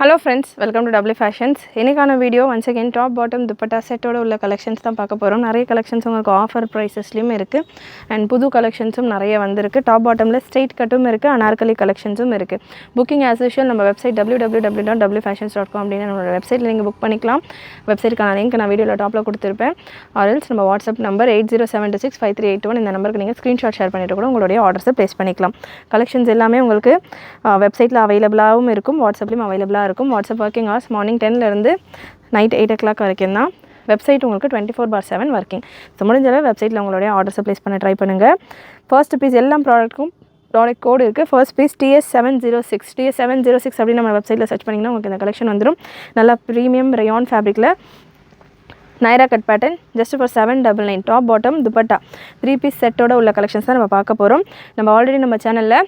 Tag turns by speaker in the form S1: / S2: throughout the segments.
S1: Hello friends, welcome to W Fashions. இன்னைக்கான video once again top bottom dupatta set ஓட உள்ள collections தான் பார்க்க போறோம். நிறைய collections உங்களுக்கு offer pricesலயும் இருக்கு and புது collectionsம் நிறைய வந்திருக்கு. Top bottomல straight cutம் இருக்கு, anarkali collectionsம் இருக்கு. Booking as usual நம்ம website www.wfashions.com அப்படின நம்ம வெப்சைட்ல நீங்க புக் பண்ணிக்கலாம். வெப்சைட்கான லிங்க் நான் வீடியோல டாப்ல கொடுத்திருப்பேன். or else நம்ம WhatsApp நம்பர் 80765381 இந்த நம்பருக்கு நீங்க ஸ்கிரீன்ஷாட் ஷேர் பண்ணிட்டு கூட உங்களுடைய ஆர்டர்ஸ் பிளேஸ் பண்ணிக்கலாம். collections எல்லாமே உங்களுக்கு வெப்சைட்ல அவேலபிளாவும் இருக்கும், வாட்ஸ்அப்லயும் அவேலபிளா இருக்கும். வாட்ஸ்அப் ஒர்க்கிங் ஹவர்ஸ் மார்னிங் 10 ல இருந்து நைட் 8 o'clock வரைக்கும் தான். வெப்சைட் உங்களுக்கு 24/7 ஒர்க்கிங். ஸோ முடிஞ்ச அளவு வெப்சைட்டில் உங்களுடைய ஆர்டர்ஸை ப்ளேஸ் பண்ண ட்ரை பண்ணுங்கள். ஃபர்ஸ்ட் பீஸ் எல்லா ப்ராடக்ட்க்கும் ப்ராடக்ட் கோடு இருக்குது. ஃபர்ஸ்ட் பீஸ் TS706 அப்படின்னு நம்ம வெப்சைட்டில் சர்ச் பண்ணிங்கன்னா உங்களுக்கு இந்த கலெக்ஷன் வந்துடும். நல்லா ப்ரீமியம் ரயான் ஃபேப்ரிக்கில் Naira cut pattern just for 799. Top bottom dupatta 3 piece செட்டோட உள்ள கலெக்ஷன்ஸ் தான் நம்ம பார்க்க போகிறோம். நம்ம ஆல்ரெடி நம்ம சேனலில்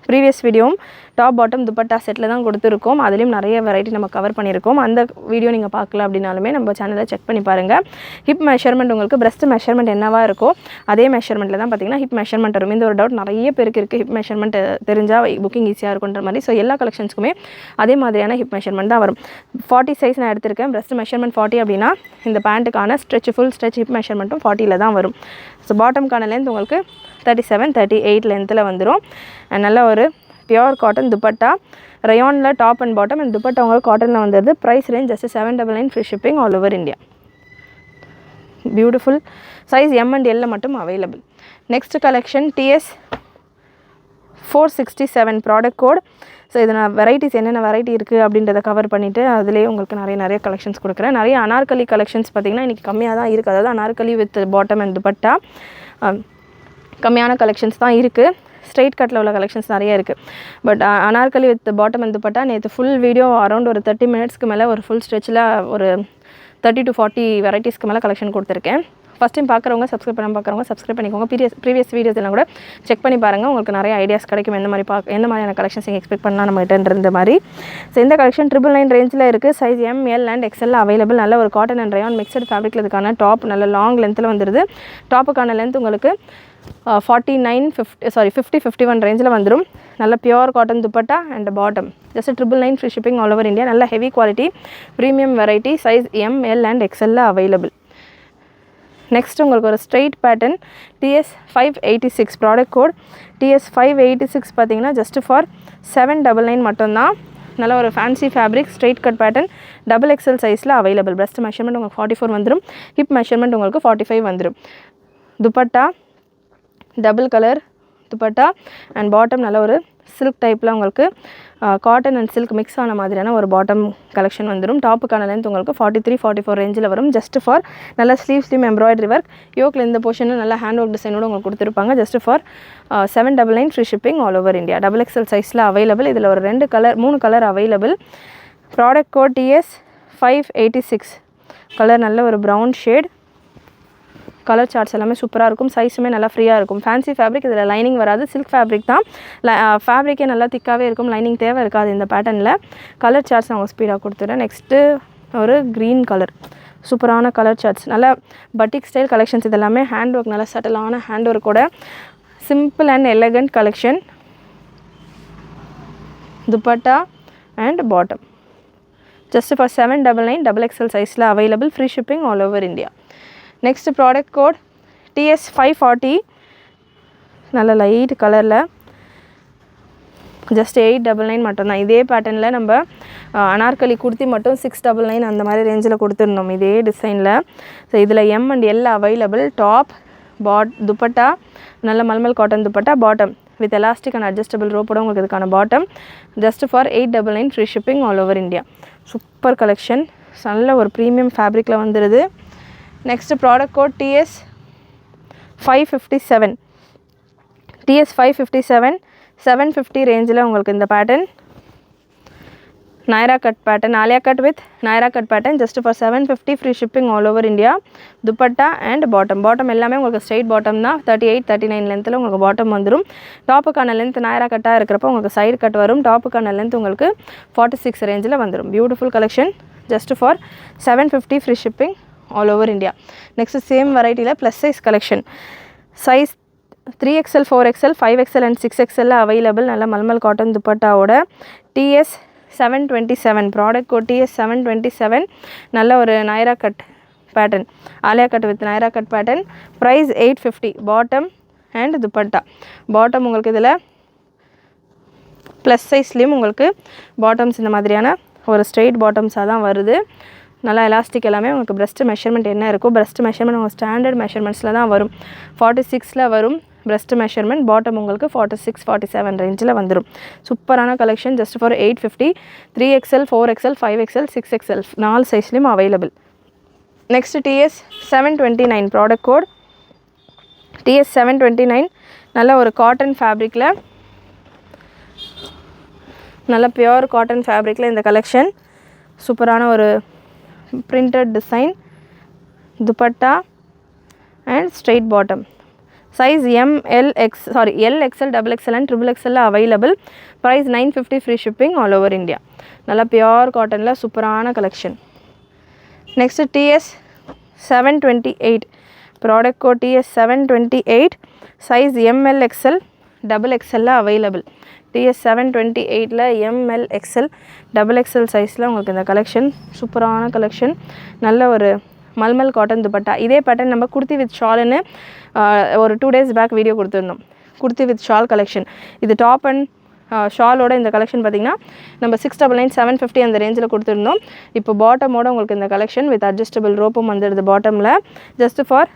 S1: ப்ரீவியஸ் வீடியோவும் டாப் பாட்டம் துப்பட்டா செட்டில் தான் கொடுத்துருக்கோம். அதுலேயும் நிறைய வெரைட்டி நம்ம கவர் பண்ணியிருக்கோம். அந்த வீடியோ நீங்கள் பார்க்கல அப்படின்னாலுமே நம்ம சேனலில் செக் பண்ணி பாருங்கள். ஹிப் மெஷர்மெண்ட் உங்களுக்கு பிரஸ்ட் மெஷர்மெண்ட் என்னவா இருக்கோ அதே மெஷர்மெண்ட்டில் தான் பார்த்தீங்கன்னா ஹிப் மெஷர்மெண்ட் வரும். இந்த ஒரு டவுட் நிறைய பேருக்கு இருக்குது, ஹிப் மெஷர்மெண்ட் தெரிஞ்சால் புக்கிங் ஈஸியாக இருக்குன்ற மாதிரி. ஸோ எல்லா கலெக்ஷன்ஸ்க்குமே அதே மாதிரியான ஹிப் மெஷர்மெண்ட் தான் வரும். 40 சைஸ் நான் எடுத்திருக்கேன். பிரஸ்ட் மெஷர்மெண்ட் 40 அப்படின்னா இந்த பேண்ட்டுக்கான ஃபுல் ஸ்ட்ரெச் ஹிப் மெஷர்மெண்ட்டும் 40ல் தான் வரும். ஸோ பாட்டம்கான லென்த் உங்களுக்கு 37, 38 லென்த்தில் வந்துடும். நல்ல ஒரு பியோர் காட்டன் துப்பட்டா ரயானில் top and bottom and dupatta உங்களுக்கு காட்டனில் வந்துடுது. Price range just 799 free shipping all over India. Beautiful size M and L மட்டும் available. Next collection TS467 product code. So இது நான் வெரைட்டிஸ் என்னென்ன வெரைட்டி இருக்குது அப்படின்றத கவர் பண்ணிவிட்டு அதிலே உங்களுக்கு நிறைய கலெக்ஷன்ஸ் கொடுக்குறேன். நிறைய அனார்கலி கலெக்ஷன்ஸ் பார்த்திங்கன்னா இன்றைக்கி கம்மியாக தான் இருக்குது. அதாவது Anarkali with bottom and dupatta கம்மியான கலெக்ஷன்ஸ் தான் இருக்குது. ஸ்ட்ரெயிட் கட்டில் உள்ள கலெக்ஷன்ஸ் நிறைய இருக்குது. But Anarkali with bottom and dupatta நேற்று ஃபுல் வீடியோ அரௌண்ட் ஒரு 30 மினிட்ஸ்க்கு மேலே ஒரு ஃபுல் ஸ்ட்ரெச்சில் ஒரு 30 to 40 வெரைட்டிஸ்க்கு மேலே கலெக்ஷன் கொடுத்துருக்கேன். ஃபஸ்ட் டைம் பார்க்குறவங்க சப்ஸ்கிரைப் பண்ண பார்க்குறவங்க சப்ஸ்கிரைப் பண்ணிக்கோங்க. ப்ரீவியஸ் வீடியோஸ் எல்லாம் கூட செக் பண்ணி பாருங்கள். உங்களுக்கு நிறைய ஐடியாஸ் கிடைக்கும் எந்த மாதிரியான கலெக்ஷன்ஸ் நீங்கள் எக்ஸ்பெக்ட் பண்ணலாம் நம்மகிட்ட இருந்த மாதிரி. ஸோ இந்த கலெக்ஷன் 999 ரேஞ்சில் இருக்குது. Size M, L and XL available. நல்ல ஒரு காட்டன் அண்ட் ரயான் மிக்சட் ஃபேப்ரிக்கில் இதுக்கான டாப் நல்ல லாங் லென்த்தில் வந்துடுது. டாப்புக்கான லென்த் உங்களுக்கு 50-51 ரேஞ்சில் வந்துடும். நல்ல pure cotton dupatta and bottom just 999 free shipping all over India. நல்ல heavy quality premium variety size M, L and XL available. Next உங்களுக்கு ஒரு straight pattern TS586 product code. TS586 பார்த்தீங்கன்னா ஜஸ்ட் ஃபார் 799 மட்டும்தான். நல்ல ஒரு fancy fabric straight cut pattern XXL சைஸில் available. Breast measurement உங்களுக்கு 44 வந்துடும். ஹிப் மெஷர்மெண்ட் உங்களுக்கு 45 வந்துடும். Dupatta double colour dupatta and bottom நல்ல ஒரு சில்க் டைப்பில் உங்களுக்கு காட்டன் அண்ட் சில்க் மிக்ஸ் ஆன மாதிரியான ஒரு பாட்டம் கலெக்ஷன் வந்துடும். டாப்புக்கான லென்த் உங்களுக்கு 43-44 ரேஞ்சில் வரும். ஜஸ்ட் ஃபார் நல்ல ஸ்லீவ் எம்ப்ராய்டரி ஒர்க் யோக்கில் இந்த போர்ஷனில் நல்ல ஹேண்ட் ஒர்க் டிசைனோடு உங்களுக்கு கொடுத்துருப்பாங்க. Just for 799 free shipping all over India. XXL சைஸில் அவைலபிள். இதில் ஒரு 3 colour available. Product code TS586 colour நல்ல ஒரு ப்ரௌன் ஷேட். கலர் சார்ட்ஸ் எல்லாமே சூப்பராக இருக்கும். சைஸுமே நல்லா ஃப்ரீயாக இருக்கும். ஃபேன்சி ஃபேப்ரிக், இதில் லைனிங் வராது. சில்க் ஃபேப்ரிக் தான். ஃபேப்ரிக்கே நல்லா திக்காகவே இருக்கும். லைனிங் தேவை இருக்காது இந்த பேட்டர்னில். கலர் சார்ட்ஸ் நான் ஸ்பீடாக கொடுத்துட்றேன். நெக்ஸ்ட்டு ஒரு க்ரீன் கலர் சூப்பரான கலர் சார்ட்ஸ். நல்லா பட்டிக் ஸ்டைல் கலெக்ஷன்ஸ். இது எல்லாமே ஹேண்ட் ஒர்க், நல்லா சட்டலான ஹேண்ட் ஒர்க்கோட simple and elegant collection. Dupatta and bottom just for 799 XXL சைஸில் available. Free shipping all over India. Next product code TS540 நல்ல லைட் கலரில் ஜஸ்ட் 899 மட்டும்தான். இதே பேட்டர்னில் நம்ம அனார்கலி குர்த்தி மட்டும் 699 அந்த மாதிரி ரேஞ்சில் கொடுத்துருந்தோம் இதே டிசைனில். ஸோ இதில் M and L available. Top dupatta நல்ல mulmul cotton dupatta bottom with elastic and adjustable ரோப்போட உங்களுக்கு இதுக்கான bottom just for 899 free shipping all over India. Super collection. நல்ல ஒரு ப்ரீமியம் ஃபேப்ரிக்கில் வந்துடுது. நெக்ஸ்ட் ப்ராடக்ட் கோட் TS557 750 ரேஞ்சில் உங்களுக்கு இந்த pattern Naira cut pattern Alia cut with Naira cut pattern just for 750 free shipping all over India. Dupatta and bottom எல்லாமே உங்களுக்கு straight bottom தான். 38-39 லென்த்தில் உங்களுக்கு பாட்டம் வந்துடும். டாப்புக்கான லென்த் நைரா கட்டாக இருக்கிறப்போ உங்களுக்கு சைடு கட் வரும். டாப்புக்கான லென்த் உங்களுக்கு 46 ரேஞ்சில் வந்துடும். Beautiful collection just for 750 free shipping all over India. Next same variety la plus size collection. Size 3XL, 4XL, 5XL and 6XL available. Nalla malmal cotton dupatta oda TS 727 product code TS 727 நல்ல ஒரு Naira cut pattern Alia cut with Naira cut pattern price 850 bottom and dupatta bottom உங்களுக்கு இதில் plus சைஸ்லேயும் உங்களுக்கு bottoms இந்த மாதிரியான ஒரு straight பாட்டம்ஸாக தான் வருது நல்லா எலாஸ்டிக் எல்லாமே உங்களுக்கு breast மெஷர்மெண்ட் என்ன இருக்கோ breast மெஷர்மெண்ட் உங்கள் ஸ்டாண்டர்ட் மெஷர்மெண்ட்ஸில் தான் வரும் 46ல் வரும் breast மெஷர்மெண்ட் பாட்டம் உங்களுக்கு 46 47 ரேஞ்சில் வந்துடும் சூப்பரான collection just for 850 3XL 4XL 5XL 6XL 4 சைஸ்லேயும் available next TS 729 product code TS 729 நல்ல ஒரு காட்டன் ஃபேப்ரிக்கில் நல்ல பியோர் காட்டன் ஃபேப்ரிக்கில் இந்த கலெக்ஷன் சூப்பரான ஒரு printed design dupatta and straight bottom size L XL XXL and XXL available price 950 free shipping all over India நல்லா pure காட்டனில் சூப்பரான collection next TS 728 product code TS 728 size ML XL XXL available TS 728ல ML XL XXL சைஸில் உங்களுக்கு இந்த collection சூப்பரான collection நல்ல ஒரு மல்மல் காட்டன் துப்பட்டா இதே பேட்டர்ன் நம்ம குர்த்தி வித் ஷால்னு ஒரு 2 days பேக் வீடியோ கொடுத்துருந்தோம் குர்த்தி வித் ஷால் கலெக்ஷன் இது டாப் அண்ட் ஷாலோட இந்த கலெக்ஷன் பார்த்திங்கன்னா நம்ம 699 750 அந்த ரேஞ்சில் கொடுத்துருந்தோம் இப்போ பாட்டமோட உங்களுக்கு இந்த கலெக்ஷன் வித் அட்ஜஸ்டபிள் ரோப்பும் வந்துடுது பாட்டமில் ஜஸ்ட் ஃபார்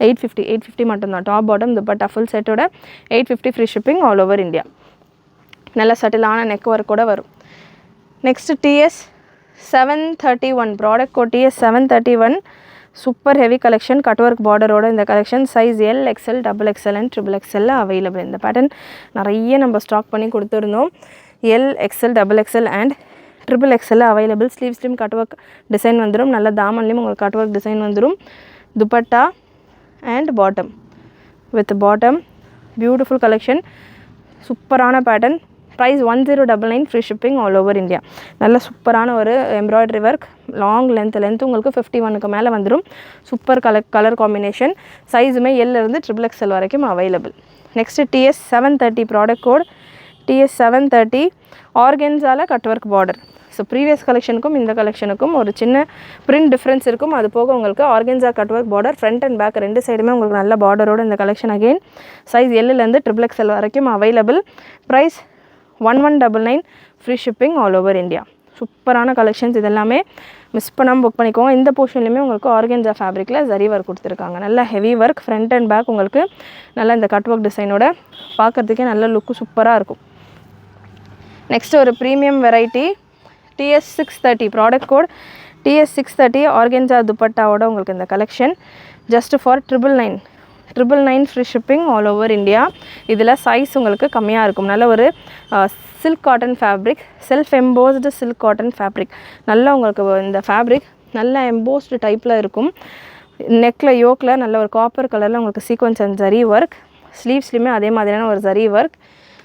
S1: 850 மட்டும்தான் டாப் பாட்டம் துப்பட்டா ஃபுல் செட்டோட 850 free shipping all over India நல்ல சட்டிலான நெக் ஒர்க்கோட வரும் next TS 731 product code TS 731 super heavy collection cut work பார்டரோட இந்த collection size L XL XXL and XXL available இந்த பேட்டர்ன் நிறைய நம்ம ஸ்டாக் பண்ணி கொடுத்துருந்தோம் L XL XXL and XXL available ஸ்லீவ்ஸ்லையும் கட் ஒர்க் டிசைன் வந்துடும் நல்ல தாமன்லேயும் உங்களுக்கு கட் ஒர்க் டிசைன் வந்துடும் dupatta and bottom with bottom beautiful collection சூப்பரான pattern price 1099 free shipping all over India நல்ல சூப்பரான ஒரு எம்ப்ராய்டரி ஒர்க் லாங் லென்த் உங்களுக்கு 51க்கு மேலே வந்துடும் சூப்பர் கலர் காம்பினேஷன் சைஸுமே L-இருந்து XXL வரைக்கும் available next TS 730 product code TS 730 ஆர்கென்ஸால cut work border so previous கலெக்ஷனுக்கும் இந்த கலெக்ஷனுக்கும் ஒரு சின்ன பிரிண்ட் டிஃப்ரென்ஸ் இருக்கும் அது போக உங்களுக்கு organza cut work border front and back ரெண்டு சைடுமே உங்களுக்கு நல்ல பார்டரோட இந்த கலெக்ஷன் அகெயின் சைஸ் L-இருந்து XXL வரைக்கும் available price 1199 free shipping all over India சூப்பரான கலெக்ஷன்ஸ் இதெல்லாமே மிஸ் பண்ணாமல் புக் பண்ணிக்கோங்க இந்த போர்ஷன்லையுமே உங்களுக்கு ஆர்கென்ஸா ஃபேப்ரிக்கில் ஜரி ஒர்க் கொடுத்துருக்காங்க நல்ல heavy work front and back உங்களுக்கு நல்லா இந்த கட் ஒர்க் டிசைனோட பார்க்குறதுக்கே நல்ல லுக்கு சூப்பராக இருக்கும் நெக்ஸ்ட் ஒரு premium variety TS 630 product code TS 630 organza துப்பட்டாவோட உங்களுக்கு இந்த collection just for 999 free shipping all over India இதில் சைஸ் உங்களுக்கு கம்மியாக இருக்கும் நல்ல ஒரு silk cotton fabric self embossed silk cotton fabric நல்லா உங்களுக்கு இந்த ஃபேப்ரிக் நல்லா எம்போஸ்டு டைப்பில் இருக்கும் நெக்கில் யோக்கில் நல்ல ஒரு காப்பர் கலரில் உங்களுக்கு சீக்வன்ஸ் அண்ட் ஜரி ஒர்க் ஸ்லீவ்ஸ்லையுமே அதே மாதிரியான ஒரு ஜரி ஒர்க்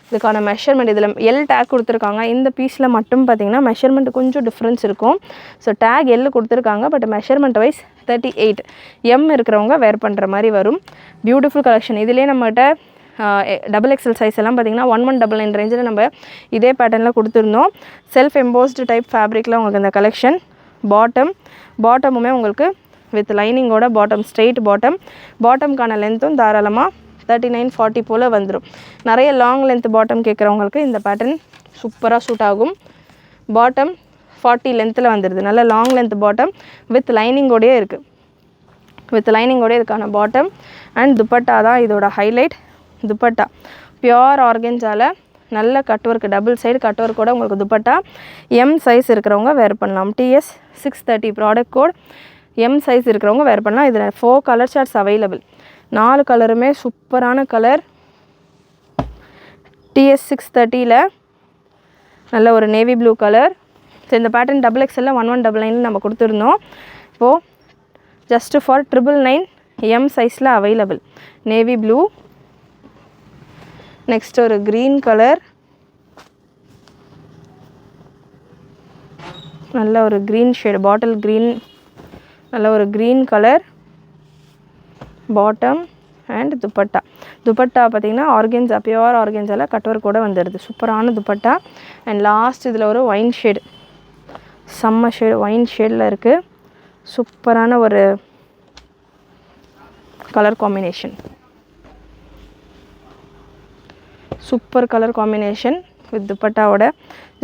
S1: இதுக்கான மெஷர்மெண்ட் இதில் L டேக் கொடுத்துருக்காங்க இந்த பீஸில் மட்டும் பார்த்திங்கன்னா மெஷர்மெண்ட் கொஞ்சம் டிஃப்ரென்ஸ் இருக்கும் ஸோ டேக் L கொடுத்துருக்காங்க பட் மெஷர்மெண்ட் வைஸ் 38 M இருக்கிறவங்க வேர் பண்ணுற மாதிரி வரும் பியூட்டிஃபுல் கலெக்ஷன் இதிலே நம்மகிட்ட XXL சைஸ் எல்லாம் பார்த்திங்கன்னா 1199 ரேஞ்சில் நம்ம இதே பேட்டர்னில் கொடுத்துருந்தோம் செல்ஃப் எம்போஸ்டு டைப் ஃபேப்ரிக்கில் உங்களுக்கு இந்த கலெக்ஷன் பாட்டமுமே உங்களுக்கு வித் லைனிங்கோட பாட்டம் ஸ்ட்ரெயிட் பாட்டம்கான லென்த்தும் தாராளமாக 39-40 போல் வந்துடும் நிறைய லாங் லென்த் பாட்டம் கேட்குறவங்களுக்கு இந்த பேட்டர்ன் சூப்பராக சூட் ஆகும் பாட்டம் 40 லென்த்தில் வந்துடுது நல்ல லாங் லென்த் பாட்டம் வித் லைனிங்கோடையே இருக்குது இதுக்கான பாட்டம் அண்ட் துப்பட்டா தான் இதோட ஹைலைட் துப்பட்டா பியோர் ஆர்கென்ஸால நல்ல cut work double side cut ஒர்க்கோட உங்களுக்கு துப்பட்டா M சைஸ் இருக்கிறவங்க வேர் பண்ணலாம் TS 630 product code M size இருக்கிறவங்க வேர் பண்ணலாம் இதில் 4 கலர் சார்ட்ஸ் அவைலபிள் 4 கலருமே சூப்பரான கலர் TS 630ல நல்ல ஒரு நேவி ப்ளூ கலர் ஸோ இந்த பேட்டர்ன் XXL 1199 நம்ம கொடுத்துருந்தோம் இப்போது ஜஸ்ட் ஃபார் 999 M சைஸில் அவைலபிள் நேவி ப்ளூ நெக்ஸ்ட் ஒரு க்ரீன் கலர் நல்ல ஒரு க்ரீன் ஷேட் பாட்டில் க்ரீன் நல்ல ஒரு green colour bottom and dupatta. Dupatta பார்த்திங்கன்னா ஆர்கென்ஸா, பியூர் ஆர்கென்ஸாவில் கட் ஒர்க் கூட வந்துடுது. சூப்பரான துப்பட்டா. அண்ட் லாஸ்ட் இதில் ஒரு ஒயின் ஷேடு, செம்ம ஷேடு, ஒயின் ஷேடில் இருக்குது. சூப்பரான ஒரு colour combination, super colour combination with துப்பட்டாவோட.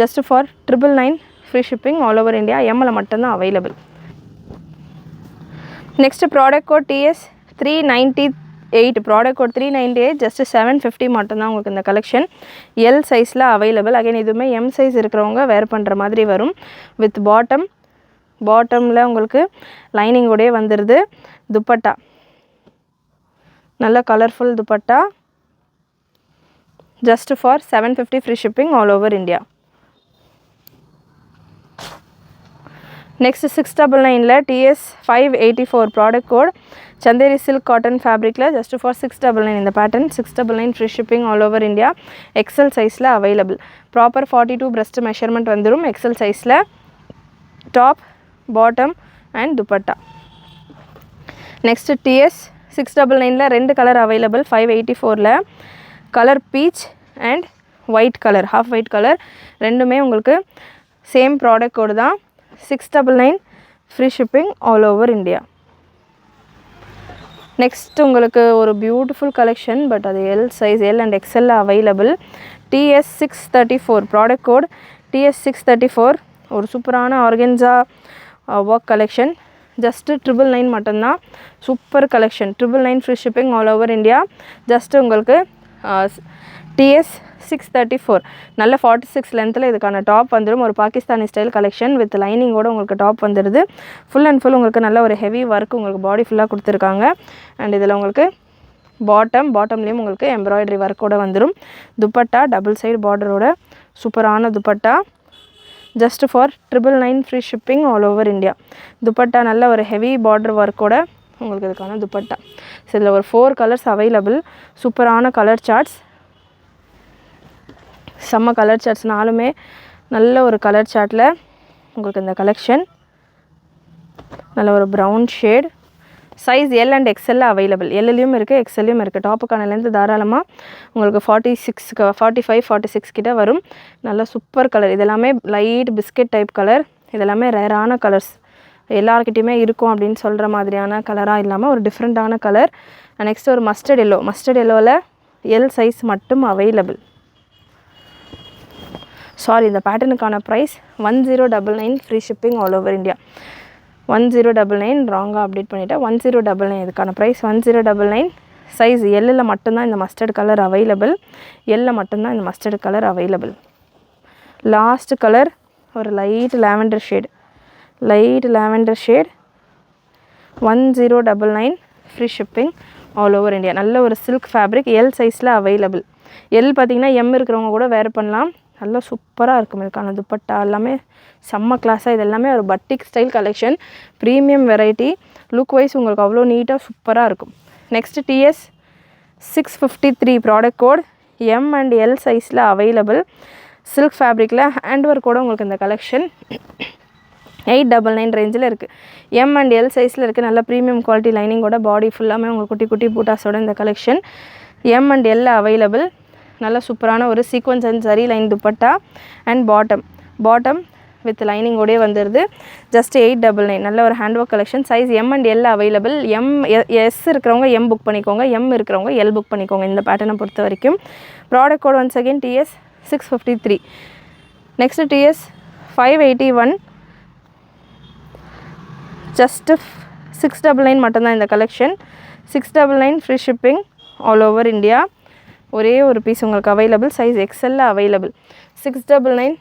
S1: Just for 999 free shipping all over India. எம்மில் மட்டும்தான் available. Next product code TS 398, product code 398, just 750 மட்டும்தான் உங்களுக்கு இந்த கலெக்ஷன். எல் சைஸில் அவைலபிள். அகைன் இதுவுமே எம் சைஸ் இருக்கிறவங்க வேர் பண்ணுற மாதிரி வரும். வித் பாட்டமில் உங்களுக்கு லைனிங்கோடே வந்துடுது. துப்பட்டா நல்ல colourful dupatta. Just for 750 free shipping all over India. Next 699ல் TS 584 product code Chanderi silk cotton ஃபேப்ரிக்கில் ஜஸ்ட் ஃபார் 699. இந்த pattern 699 free shipping all over India. XL சைஸில் அவைலபிள். ப்ராப்பர் 42 பிரஸ்ட் மெஷர்மெண்ட் வந்துடும் எக்ஸல் சைஸில். Top, bottom and dupatta. Next TS 699ல் 2 colour available. 584ல் colour peach and white colour, half white colour, ரெண்டுமே உங்களுக்கு same product code தான். 699 free shipping all over India. Next உங்களுக்கு ஒரு பியூட்டிஃபுல் கலெக்ஷன், பட் அது எல் சைஸ், எல் அண்ட் எக்ஸ்எல்ல available. TS 634 product code TS 634. ஒரு சூப்பரான ஆர்கென்ஸா ஒர்க் கலெக்ஷன். ஜஸ்ட்டு 999 மட்டும்தான். Super collection. 999 free shipping all over India. Just உங்களுக்கு TS 634 நல்ல 46 லென்த்தில் இதுக்கான டாப் வந்துடும். ஒரு பாகிஸ்தானி ஸ்டைல் கலெக்ஷன் வித் லைனிங்கோடு உங்களுக்கு டாப் வந்துடுது. ஃபுல் அண்ட் ஃபுல் உங்களுக்கு நல்ல ஒரு ஹெவி ஒர்க் உங்களுக்கு பாடி ஃபுல்லாக கொடுத்துருக்காங்க. அண்ட் இதில் உங்களுக்கு பாட்டம்லேயும் உங்களுக்கு எம்ப்ராய்டரி ஒர்க்கோடு வந்துடும். துப்பட்டா டபுள் சைடு பார்டரோட சூப்பரான dupatta. Just for 999 free shipping all over India. Dupatta நல்ல ஒரு ஹெவி பார்டர் ஒர்க்கோட உங்களுக்கு இதுக்கான துப்பட்டா. ஸோ இதில் ஒரு 4 கலர்ஸ் அவைலபிள். சூப்பரான கலர் சார்ட்ஸ், செம்ம கலர் சார்ட்ஸ், 4மே நல்ல ஒரு கலர் சார்ட்டில் உங்களுக்கு இந்த கலெக்ஷன். நல்ல ஒரு brown shade. Size L and எக்ஸ்எல்ல அவைலபிள். எல்லையும் இருக்குது, எக்ஸ்எல்லையும் இருக்குது. டாப்புக்கான லென்த் தாராளமாக உங்களுக்கு 46, 45, 46 கிட்ட வரும். நல்ல சூப்பர் கலர். இதெல்லாமே லைட் பிஸ்கெட் டைப் கலர். இதெல்லாமே ரேரான கலர்ஸ், எல்லாருக்கிட்டையுமே இருக்கும் அப்படின்னு சொல்கிற மாதிரியான கலராக இல்லாமல் ஒரு டிஃப்ரெண்ட்டான கலர். நெக்ஸ்ட் ஒரு மஸ்டர்ட் எல்லோவில் எல் சைஸ் மட்டும் அவைலபிள். சாரி, இந்த பேட்டர்னுக்கான price 1099 free shipping all over India. 1099 ராங்காக அப்டேட் பண்ணிவிட்டேன். 1099 இதுக்கான ப்ரைஸ் 1099. சைஸ் எல்லில் மட்டும்தான் இந்த மஸ்டர்ட் கலர் அவைலபிள். எல்லில் மட்டும்தான் இந்த mustard colour available. Last colour ஒரு light lavender shade. 1099 free shipping all over India. நல்ல ஒரு சில்க் ஃபேப்ரிக். எல் சைஸில் அவைலபிள். எல் பார்த்திங்கன்னா எம் இருக்கிறவங்க கூட வேர் பண்ணலாம். நல்லா சூப்பராக இருக்கும். இதுக்கான துப்பட்டா எல்லாமே செம்ம கிளாஸாக. இது எல்லாமே ஒரு batik style collection. Premium variety. Look wise உங்களுக்கு அவ்வளோ நீட்டாக சூப்பராக இருக்கும். Next TS 653 product code M and L சைஸில் அவைலபிள். சில்க் ஃபேப்ரிக்கில் ஹேண்ட் ஒர்க்கோட உங்களுக்கு இந்த கலெக்ஷன் 899 ரேஞ்சில் இருக்குது. எம் அண்ட் எல் சைஸில் இருக்குது. நல்ல ப்ரீமியம் குவாலிட்டி லைனிங்கோட பாடி ஃபுல்லாமே உங்களுக்கு குட்டி குட்டி பூட்டாஸோட இந்த collection M and L available. நல்ல சூப்பரான ஒரு sequins and zari line dupatta and bottom with லைனிங்கோடே வந்துடுது. ஜஸ்ட் 899. நல்ல ஒரு hand work collection. Size M and L available. S இருக்கிறவங்க எம் புக் பண்ணிக்கோங்க, எம் இருக்கிறவங்க எல் புக் பண்ணிக்கோங்க இந்த பேட்டர்னை பொறுத்த வரைக்கும். Product code once again TS 653. Next TS 581. Just 699 மட்டும்தான் இந்த collection. 699 free shipping all over India. ஒரே ஒரு பீஸ் உங்களுக்கு அவைலபிள். சைஸ் எக்ஸ்எல்ல available. 699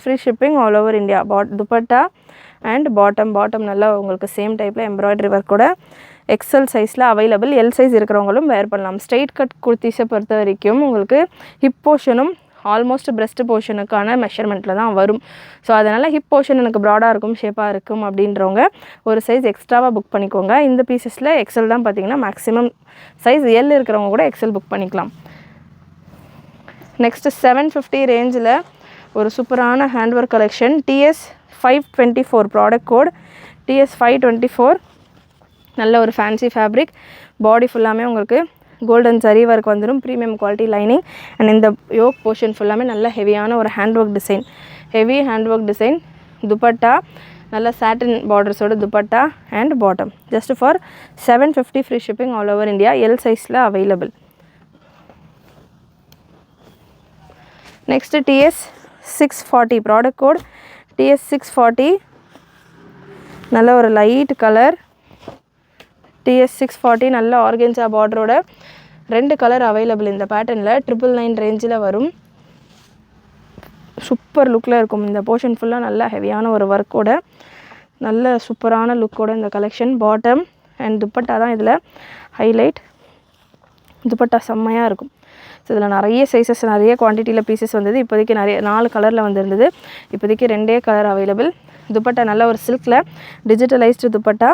S1: free shipping all over India. Dupatta and bottom நல்லா உங்களுக்கு சேம் டைப்பில் எம்ப்ராய்டரி ஒர்க்கோட எக்ஸ்எல் சைஸில் அவைலபிள். எல் சைஸ் இருக்கிறவங்களும் வேர் பண்ணலாம். ஸ்ட்ரெயிட் கட் குர்த்திஸை பொறுத்த வரைக்கும் உங்களுக்கு ஹிப் போர்ஷனும் ஆல்மோஸ்ட் பிரெஸ்ட் போர்ஷனுக்கான மெஷர்மெண்ட்டில் தான் வரும். ஸோ அதனால் ஹிப் போர்ஷன் எனக்கு ப்ராடாக இருக்கும், ஷேப்பாக இருக்கும் அப்படின்றவங்க ஒரு சைஸ் எக்ஸ்ட்ராவாக புக் பண்ணிக்கோங்க. இந்த பீசஸில் எக்ஸ்எல் தான் பார்த்திங்கன்னா மேக்ஸிமம். சைஸ் எல் இருக்கிறவங்க கூட எக்ஸ்எல் புக் பண்ணிக்கலாம். நெக்ஸ்ட்டு 750 ரேஞ்சில் ஒரு சூப்பரான hand work collection. TS 524 product code TS 524. நல்ல ஒரு ஃபேன்சி ஃபேப்ரிக். பாடி ஃபுல்லாமே உங்களுக்கு கோல்டன் சரி ஒர்க் வந்துடும், ப்ரீமியம் குவாலிட்டி லைனிங். அண்ட் இந்த யோக் போர்ஷன் ஃபுல்லாமே நல்ல ஹெவியான ஒரு hand work design, heavy hand work design. Dupatta நல்ல சாட்டின் பார்டர்ஸோட dupatta and bottom. Just for 750 free shipping all over India. L சைஸில் available. Next TS 640 product code TS 640. நல்ல ஒரு லைட் கலர் TS 640, நல்ல ஆர்கென்சா பார்டரோட 2 கலர் அவைலபிள் இந்த பேட்டர்னில். 999 ரேஞ்சில் வரும். சூப்பர் லுக்கில் இருக்கும். இந்த போர்ஷன் ஃபுல்லாக நல்ல ஹெவியான ஒரு ஒர்க்கோட நல்ல சூப்பரான லுக்கோட இந்த கலெக்ஷன். பாட்டம் அண்ட் துப்பட்டா தான் இதில் ஹைலைட். துப்பட்டா செம்மையாக இருக்கும். ஸோ இதில் நிறைய சைஸஸ், நிறைய குவான்டிட்டியில் பீசஸ் வந்தது. இப்போதைக்கு நிறைய 4 கலரில் வந்திருந்தது. இப்போதைக்கு 2 கலர் அவைலபிள். துப்பட்டா நல்ல ஒரு சில்கில் digitalised dupatta.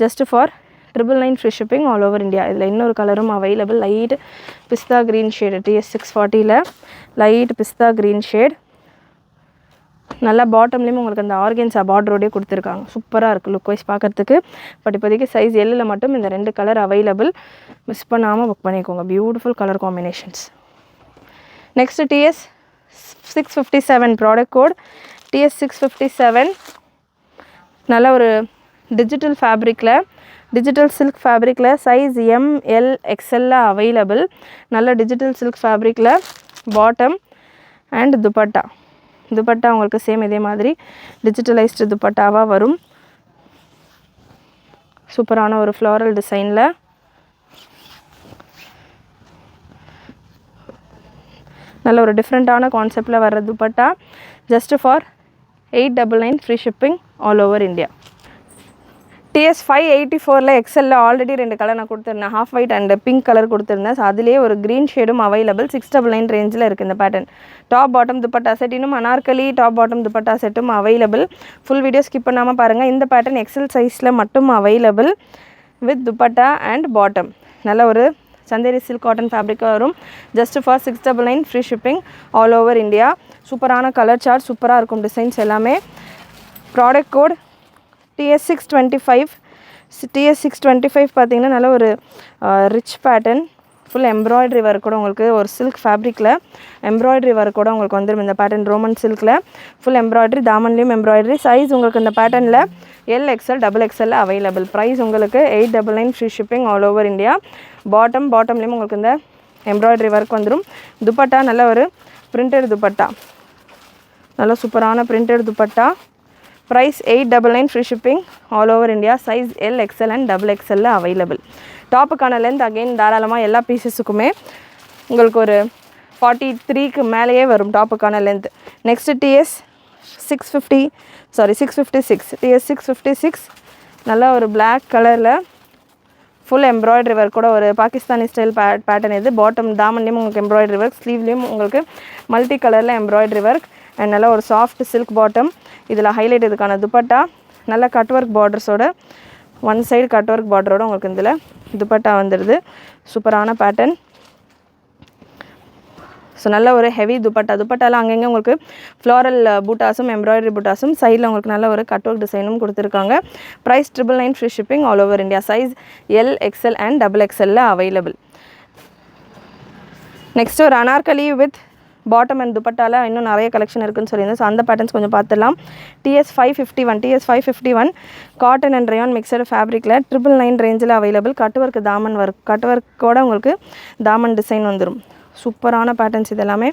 S1: Just for 999 free shipping all over India. இதில் இன்னொரு colour available. Light pista green shade. TS 640ல் லைட் பிஸ்தா க்ரீன் ஷேட். நல்லா பாட்டம்லேயும் உங்களுக்கு அந்த ஆர்கென்ஸா பார்டரோடே கொடுத்துருக்காங்க. சூப்பராக இருக்குது லுக் வைஸ் பார்க்குறதுக்கு. பட் இப்போதைக்கு சைஸ் எல்லில் மட்டும் இந்த 2 கலர் அவைலபிள். மிஸ் பண்ணாமல் புக் பண்ணிக்கோங்க. Beautiful colour combinations. Next TS 657 product code TS 657. நல்ல ஒரு டிஜிட்டல் ஃபேப்ரிக்கில், digital silk ஃபேப்ரிக்கில் size ML XL available. நல்ல டிஜிட்டல் சில்க் ஃபேப்ரிக்கில் பாட்டம் அண்ட் துப்பட்டா. துப்பட்டா உங்களுக்கு சேம் இதே மாதிரி டிஜிட்டலைஸ்டு துப்பட்டாவாக வரும். சூப்பரான ஒரு ஃப்ளாரல் டிசைனில் நல்ல ஒரு டிஃப்ரெண்ட்டான கான்செப்டில் வர்ற dupatta. Just for 899 free shipping all over India. TS 584ல் XL ஆல்ரெடி 2 கலர் நான் கொடுத்துருந்தேன். Half white and pink colour கொடுத்துருந்தேன். ஸோ அதிலே ஒரு க்ரீன் ஷேடும் அவைலபிள். 699 ரேஞ்சில் இருக்குது இந்த pattern. Top bottom dupatta set, இன்னும் அனார்கலி டாப் பாட்டம் துப்பட்டா செட்டும் அவைலபிள். ஃபுல் வீடியோ ஸ்கிப் பண்ணாமல் பாருங்கள். இந்த பேட்டர்ன் XL சைஸில் மட்டும் available with dupatta and bottom. நல்ல ஒரு சந்தேரி சில்க் காட்டன் ஃபேப்ரிக்காக வரும். Just for 699 free shipping all over India. சூப்பரான கலர் சார்ட், சூப்பராக இருக்கும் டிசைன்ஸ் எல்லாமே. Product code TS 625. TS 625 பார்த்தீங்கன்னா நல்ல ஒரு rich pattern. Full embroidery work கூட உங்களுக்கு ஒரு சில்க் ஃபேப்ரிக்கில் எம்ப்ராய்டரி ஒர்க் கூட உங்களுக்கு வந்துடும் இந்த பேட்டர்ன். ரோமன் சில்கில் ஃபுல் எம்ப்ராய்டரி, தாமன்லேயும் எம்ப்ராய்டரி. சைஸ் உங்களுக்கு இந்த பேட்டர்னில் L XL XXL available. Price உங்களுக்கு 899 free shipping all over India. பாட்டம்லேயும் உங்களுக்கு இந்த எம்ப்ராய்டரி ஒர்க் வந்துடும். துப்பட்டா நல்ல ஒரு பிரிண்டட் துப்பட்டா, நல்ல சூப்பரான printed dupatta. Price 899 free shipping all over India. Size L XL and XXL available. டாப்புக்கான லென்த் அகெயின் தாராளமாக எல்லா பீசஸுக்குமே உங்களுக்கு ஒரு 43க்கு மேலேயே வரும் டாப்புக்கான லென்த். Next TS 656. TS 656 நல்லா ஒரு பிளாக் கலரில் ஃபுல் எம்ப்ராய்டரி ஒர்க் கூட ஒரு பாகிஸ்தானி ஸ்டைல் பேட்டர்ன். இது பாட்டம் தாமன்லேயும் உங்களுக்கு எம்ப்ராய்டரி ஒர்க், ஸ்லீவ்லேயும் உங்களுக்கு மல்டி கலரில் எம்ப்ராய்டரி ஒர்க் அண்ட் நல்லா ஒரு சாஃப்ட் சில்க் பாட்டம். இதில் ஹைலைட் இதுக்கான துப்பட்டா நல்ல கட் ஒர்க் பார்டர்ஸோட, ஒன் சைடு கட் ஒர்க் பார்டரோட உங்களுக்கு இதில் துப்பட்டா வந்துடுது. சூப்பரான பேட்டர்ன். ஸோ நல்ல ஒரு ஹெவி துப்பட்டாலாம் அங்கங்கே உங்களுக்கு ஃப்ளாரல் பூட்டாஸும் எம்ப்ராய்டரி பூட்டாஸும், சைடில் உங்களுக்கு நல்ல ஒரு கட் ஒர்க் டிசைனும் கொடுத்துருக்காங்க. Price 999 free shipping all over India. Size L XL and XXL available. Next ஒரு அனார்கலி வித் பாட்டம் அண்ட் துப்பட்டால இன்னும் நிறைய கலெக்ஷன் இருக்குன்னு சொல்லியிருந்தேன். ஸோ அந்த பேட்டர்ன்ஸ் கொஞ்சம் பார்த்துடலாம். TS 551 cotton and rayon mixed ஃபேப்ரிக்கில் 999 ரேஞ்சில் அவைலபிள். கட் ஒர்க் தாமன் ஒர்க், கட் ஒர்க்கோட உங்களுக்கு தாமன் டிசைன் வந்துடும். சூப்பரான பேட்டர்ன்ஸ் இது எல்லாமே.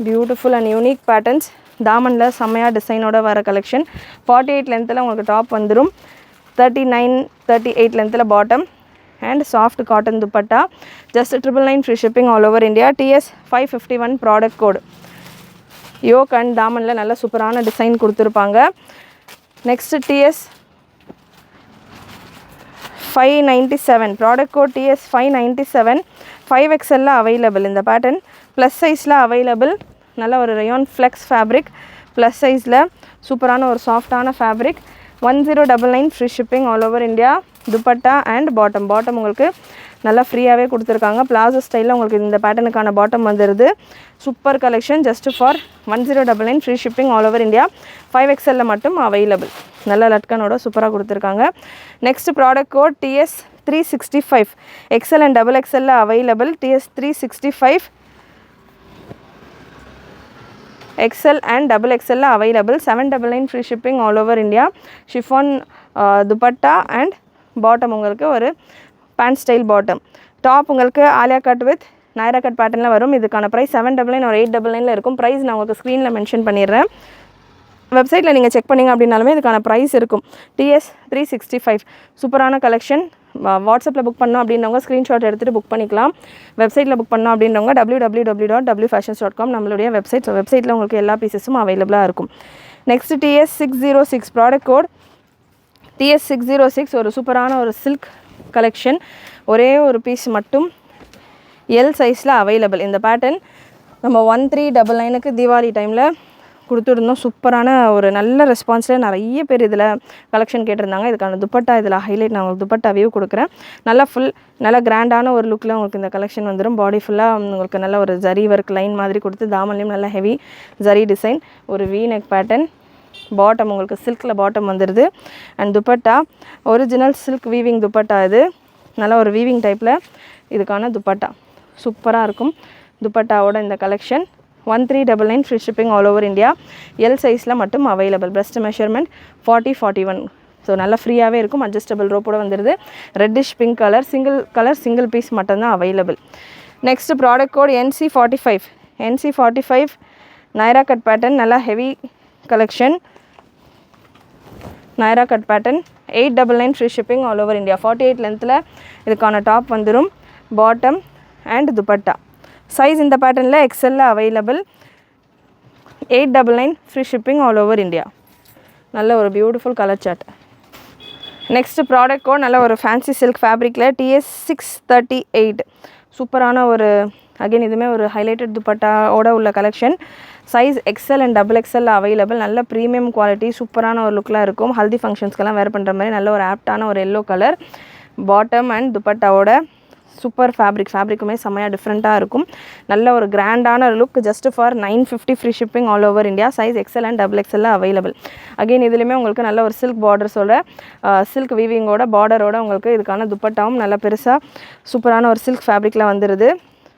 S1: Beautiful and unique patterns. தாமனில் செம்மையாக டிசைனோட வர கலெக்ஷன். 48 லென்த்தில் உங்களுக்கு டாப் வந்துடும். 38 லென்த்தில் bottom and soft cotton dupatta. Just 999 free shipping all over India. TS 551 product code. Yoke and damanla nalla superana design kuduthirupanga. Next TS 597 product code TS 597. 5XL la available in the pattern. Plus size la available. Nalla or rayon flex fabric. Plus size la superana or soft ana fabric. 1099 free shipping all over India. Dupatta and bottom உங்களுக்கு நல்லா ஃப்ரீயாவே கொடுத்திருக்காங்க. Palazzo ஸ்டைல்ல உங்களுக்கு இந்த பேட்டர்னுக்கான bottom வந்திருது. Super collection. just for 1099 free shipping all over India. 5XL ல மட்டும் அவைலபிள். நல்ல லட்கனோட சூப்பரா கொடுத்திருக்காங்க. Next product code TS 365 XL and XXL available. TS 365 XL and XXL available. 799 free shipping all over India. Chiffon dupatta and bottom உங்களுக்கு ஒரு pant style bottom. Top உங்களுக்கு Alia cut with நாயரா cut பேட்டர்ன்ல வரும். இதுக்கான பிரைஸ் 799 or 899ல இருக்கும். Price நான் உங்களுக்கு ஸ்க்ரீன்ல மென்ஷன் பண்ணிடுறேன். வெப்சைட்டில் நீங்கள் செக் பண்ணிங்க அப்படின்னாலுமே இதுக்கான ப்ரைஸ் இருக்கும். TS 365 சூப்பரான கலெக்ஷன். வாட்ஸ்அப்பில் புக் பண்ணோம் அப்படின்றவங்க ஸ்க்ரீன்ஷாட் எடுத்துகிட்டு புக் பண்ணிக்கலாம். வெப்சைட்டில் புக் பண்ணோம் அப்படின்றவங்க www.wfashions.com நம்மளுடைய வெப்சைட். ஸோ வெப்சைட்டில் உங்களுக்கு எல்லா பீசஸும் அவைலபிளாக இருக்கும். Next TS 606 product code TS 606 ஒரு சூப்பரான ஒரு சில்க் கலெக்ஷன். ஒரே ஒரு பீஸ் மட்டும் எல் சைஸில் அவைலபிள். இந்த பேட்டர்ன் நம்ம 1399க்கு தீபாவளி டைமில் கொடுத்துருந்தோம். சூப்பரான ஒரு நல்ல ரெஸ்பான்ஸில் நிறைய பேர் இதில் கலெக்ஷன் கேட்டிருந்தாங்க. இதுக்கான துப்பட்டா இதில் ஹைலைட் நான் உங்களுக்கு துப்பட்டா வியூ கொடுக்குறேன். நல்லா நல்லா கிராண்டான ஒரு லுக்கில் உங்களுக்கு இந்த கலெக்ஷன் வந்துடும். பாடி ஃபுல்லாக உங்களுக்கு நல்ல ஒரு ஜரி ஒர்க் லைன் மாதிரி கொடுத்து தாமன்லேயும் நல்லா ஹெவி ஜரி டிசைன். ஒரு வி நெக் பேட்டர்ன். பாட்டம் உங்களுக்கு சில்கில் பாட்டம் வந்துடுது. And dupatta original silk weaving dupatta. இது நல்லா ஒரு வீவிங் டைப்பில் இதுக்கான துப்பட்டா சூப்பராக இருக்கும். துப்பட்டாவோட இந்த collection 1399 free shipping all over India. L சைஸில் மட்டும் அவைலபிள். Breast measurement 40-41. ஸோ நல்லா ஃப்ரீயாகவே இருக்கும். அட்ஜஸ்டபிள் ரோப்போட வந்துடுது. Reddish pink colour single piece மட்டும்தான் available. Next product code NC45 NC45 Naira cut pattern. நல்லா heavy collection. Naira cut pattern 899 free shipping all over India. 48 லென்த்தில் இதுக்கான டாப் வந்துடும். பாட்டம் அண்ட் துப்பட்டா சைஸ் இந்த பேட்டர்னில் XL available. 899 free shipping all over India. நல்ல ஒரு beautiful colour chart. Next product code நல்ல ஒரு ஃபேன்சி சில்க் ஃபேப்ரிக்கில் TS 638 சூப்பரான ஒரு அகைன் இதுவுமே ஒரு ஹைலைட்டட் துப்பட்டாவோட உள்ள collection. Size XL and XXL available. நல்ல ப்ரீமியம் குவாலிட்டி சூப்பரான ஒரு லுக்கில் இருக்கும். ஹல்தி ஃபங்க்ஷன்ஸ்க்கெல்லாம் வேர் பண்ணுற மாதிரி நல்ல ஒரு ஆப்டான ஒரு எல்லோ கலர். பாட்டம் அண்ட் துப்பட்டாவோட சூப்பர் ஃபேப்ரிக்குமே செம்மையாக டிஃப்ரெண்ட்டாக இருக்கும். நல்ல ஒரு கிராண்டான look. Just for 950 free shipping all over India. Size XL and XXL available. Again இதுலேயுமே உங்களுக்கு நல்ல ஒரு சில்க் பார்டர்ஸோட சில்க் வீவிங்கோட பார்டரோட உங்களுக்கு இதுக்கான துப்பட்டாவும் நல்ல பெருசாக சூப்பரான ஒரு சில்க் ஃபேப்ரிக்கில் வந்துடுது.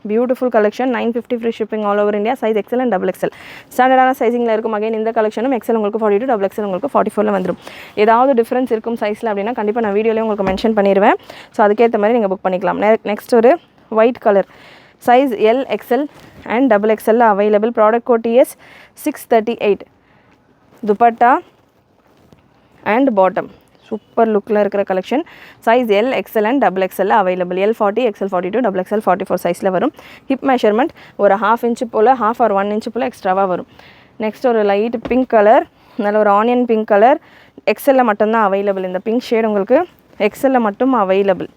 S1: Beautiful collection. 950 free shipping all over India. Size XL and XXL ஸ்டாண்டர்டான சைஸிங்கில் இருக்கும். அகைன் இந்த கலெக்ஷனும் XL உங்களுக்கு 42, XXL உங்களுக்கு 44 வந்துடும். ஏதாவது டிஃப்ரென்ஸ் இருக்கும் சைஸில் அப்படின்னா கண்டிப்பாக நான் வீடியோலேயே உங்களுக்கு மென்ஷன் பண்ணிடுவேன். ஸோ அதுக்கேற்ற மாதிரி நீங்கள் புக் பண்ணிக்கலாம். நெக்ஸ்ட் ஒரு white colour. Size L, XL and XXL available. Product code TS 638 dupatta and bottom super லுக்கில் இருக்கிற collection. Size L, XL and XXL available. L40, XL42, XXL 44 சைஸில் வரும். ஹிப் மெஷர்மெண்ட் ஒரு 1/2 இன்ச்சு போல் 1/2 or 1 இன்ச்சு போல் எக்ஸ்ட்ராவாக வரும். Next ஒரு light pink colour. நல்ல ஒரு ஆனியன் பிங்க் கலர். XL மட்டும்தான் அவைலபிள். இந்த பிங்க் ஷேட் உங்களுக்கு XL மட்டும் அவைலபிள்.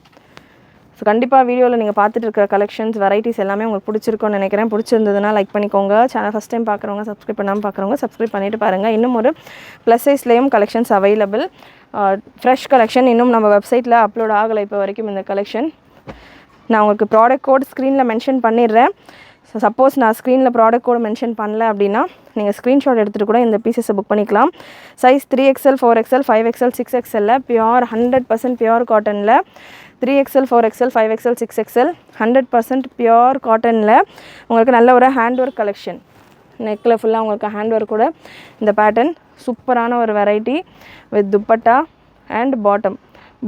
S1: ஸோ கண்டிப்பாக வீடியோவில் நீங்கள் பார்த்துட்டு இருக்கிற கலெக்ஷன்ஸ் வெரைட்டிஸ் எல்லாமே உங்களுக்கு பிடிச்சிருக்கும்னு நினைக்கிறேன். பிடிச்சிருந்ததுன்னா லைக் பண்ணிக்கோங்க. சேனல் ஃபஸ்ட் டைம் பார்க்குறவங்க சப்ஸ்கிரைப் பண்ணாமல் பார்க்குறவங்க சப்ஸ்கிரைப் பண்ணிவிட்டு பாருங்கள். இன்னும் ஒரு ப்ளஸ் சைஸ்லேயும் கலெக்ஷன்ஸ் அவைலபிள். ஃப்ரெஷ் கலெக்ஷன் இன்னும் நம்ம வெப்சைட்டில் அப்லோட் ஆகலை இப்போ வரைக்கும் இந்த கலெக்ஷன். நான் உங்களுக்கு ப்ராடக்ட் கோட் ஸ்க்ரீனில் மென்ஷன் பண்ணிடுறேன். ஸோ சப்போஸ் நான் ஸ்க்ரீனில் ப்ராடக்ட் கோட் மென்ஷன் பண்ணல அப்படின்னா நீங்கள் ஸ்க்ரீன்ஷாட் எடுத்துகிட்டு கூட இந்த பீசஸை புக் பண்ணிக்கலாம். Size 3XL, 4XL, 5XL, 6XL pure 100% pure காட்டனில். 3XL, 4XL, 5XL, 6XL 100% pure காட்டனில் உங்களுக்கு நல்ல ஒரு ஹேண்ட் ஒர்க் கலெக்ஷன். நெக்கில் ஃபுல்லாக உங்களுக்கு ஹேண்ட் ஒர்க் கூட இந்த பேட்டர்ன் சூப்பரான ஒரு variety with dupatta and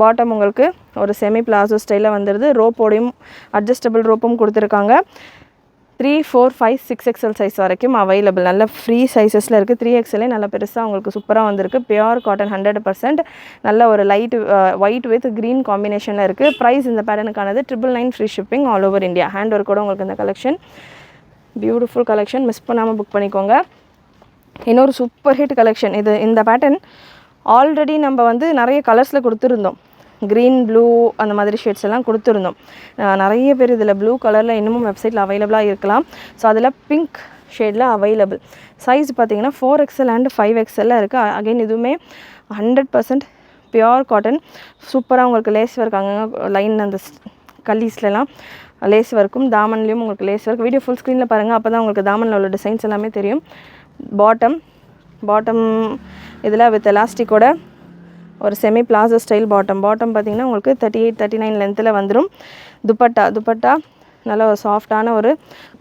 S1: bottom உங்களுக்கு ஒரு செமி பிளாசோ ஸ்டைலில் வந்துடுது. ரோப்போடையும் அட்ஜஸ்டபிள் ரோப்பும் கொடுத்துருக்காங்க. 3, 4, 5, 6XL சைஸ் வரைக்கும் அவைலபிள். நல்ல ஃப்ரீ சைஸஸில் இருக்குது. 3XL நல்ல பெருசாக உங்களுக்கு சூப்பராக வந்திருக்கு. Pure cotton 100%. நல்ல ஒரு லைட் ஒயிட் வித் க்ரீன் காம்பினேஷனில் இருக்குது. ப்ரைஸ் இந்த பேட்டர்னுக்கானது 999 free shipping all over India. Hand work கூட உங்களுக்கு இந்த கலெக்ஷன் பியூட்டிஃபுல் கலெக்ஷன். மிஸ் பண்ணாமல் புக் பண்ணிக்கோங்க. இன்னொரு சூப்பர் ஹிட் கலெக்ஷன். இந்த பேட்டர்ன் ஆல்ரெடி நம்ம நிறைய கலர்ஸில் கொடுத்துருந்தோம். க்ரீன், ப்ளூ அந்த மாதிரி ஷேட்ஸ் எல்லாம் கொடுத்துருந்தோம். நிறைய பேர் இதில் ப்ளூ கலரில் இன்னமும் வெப்சைட்டில் அவைலபிளாக இருக்கலாம். ஸோ அதில் பிங்க் ஷேடில் அவைலபிள். சைஸ் பார்த்திங்கன்னா 4XL and 5XL இருக்குது. அகைன் இதுவுமே 100% பியூர் காட்டன். சூப்பராக உங்களுக்கு லேஸ் ஒர்க் அங்கங்கே லைன் அந்த கல்லீஸ்லாம் லேஸ் ஒர்க்கும் தாமன்லேயும் உங்களுக்கு லேஸ் ஒர்க். வீடியோ ஃபுல் ஸ்க்ரீனில் பாருங்கள். அப்போ தான் உங்களுக்கு தாமனில் உள்ள டிசைன்ஸ் எல்லாமே தெரியும். பாட்டம் இதில் வித் எலாஸ்டிக்கோட ஒரு செமி பிளாசோ ஸ்டைல் பாட்டம் பார்த்திங்கன்னா உங்களுக்கு 38-39 லென்த்தில் வந்துடும். துப்பட்டா நல்ல ஒரு சாஃப்டான ஒரு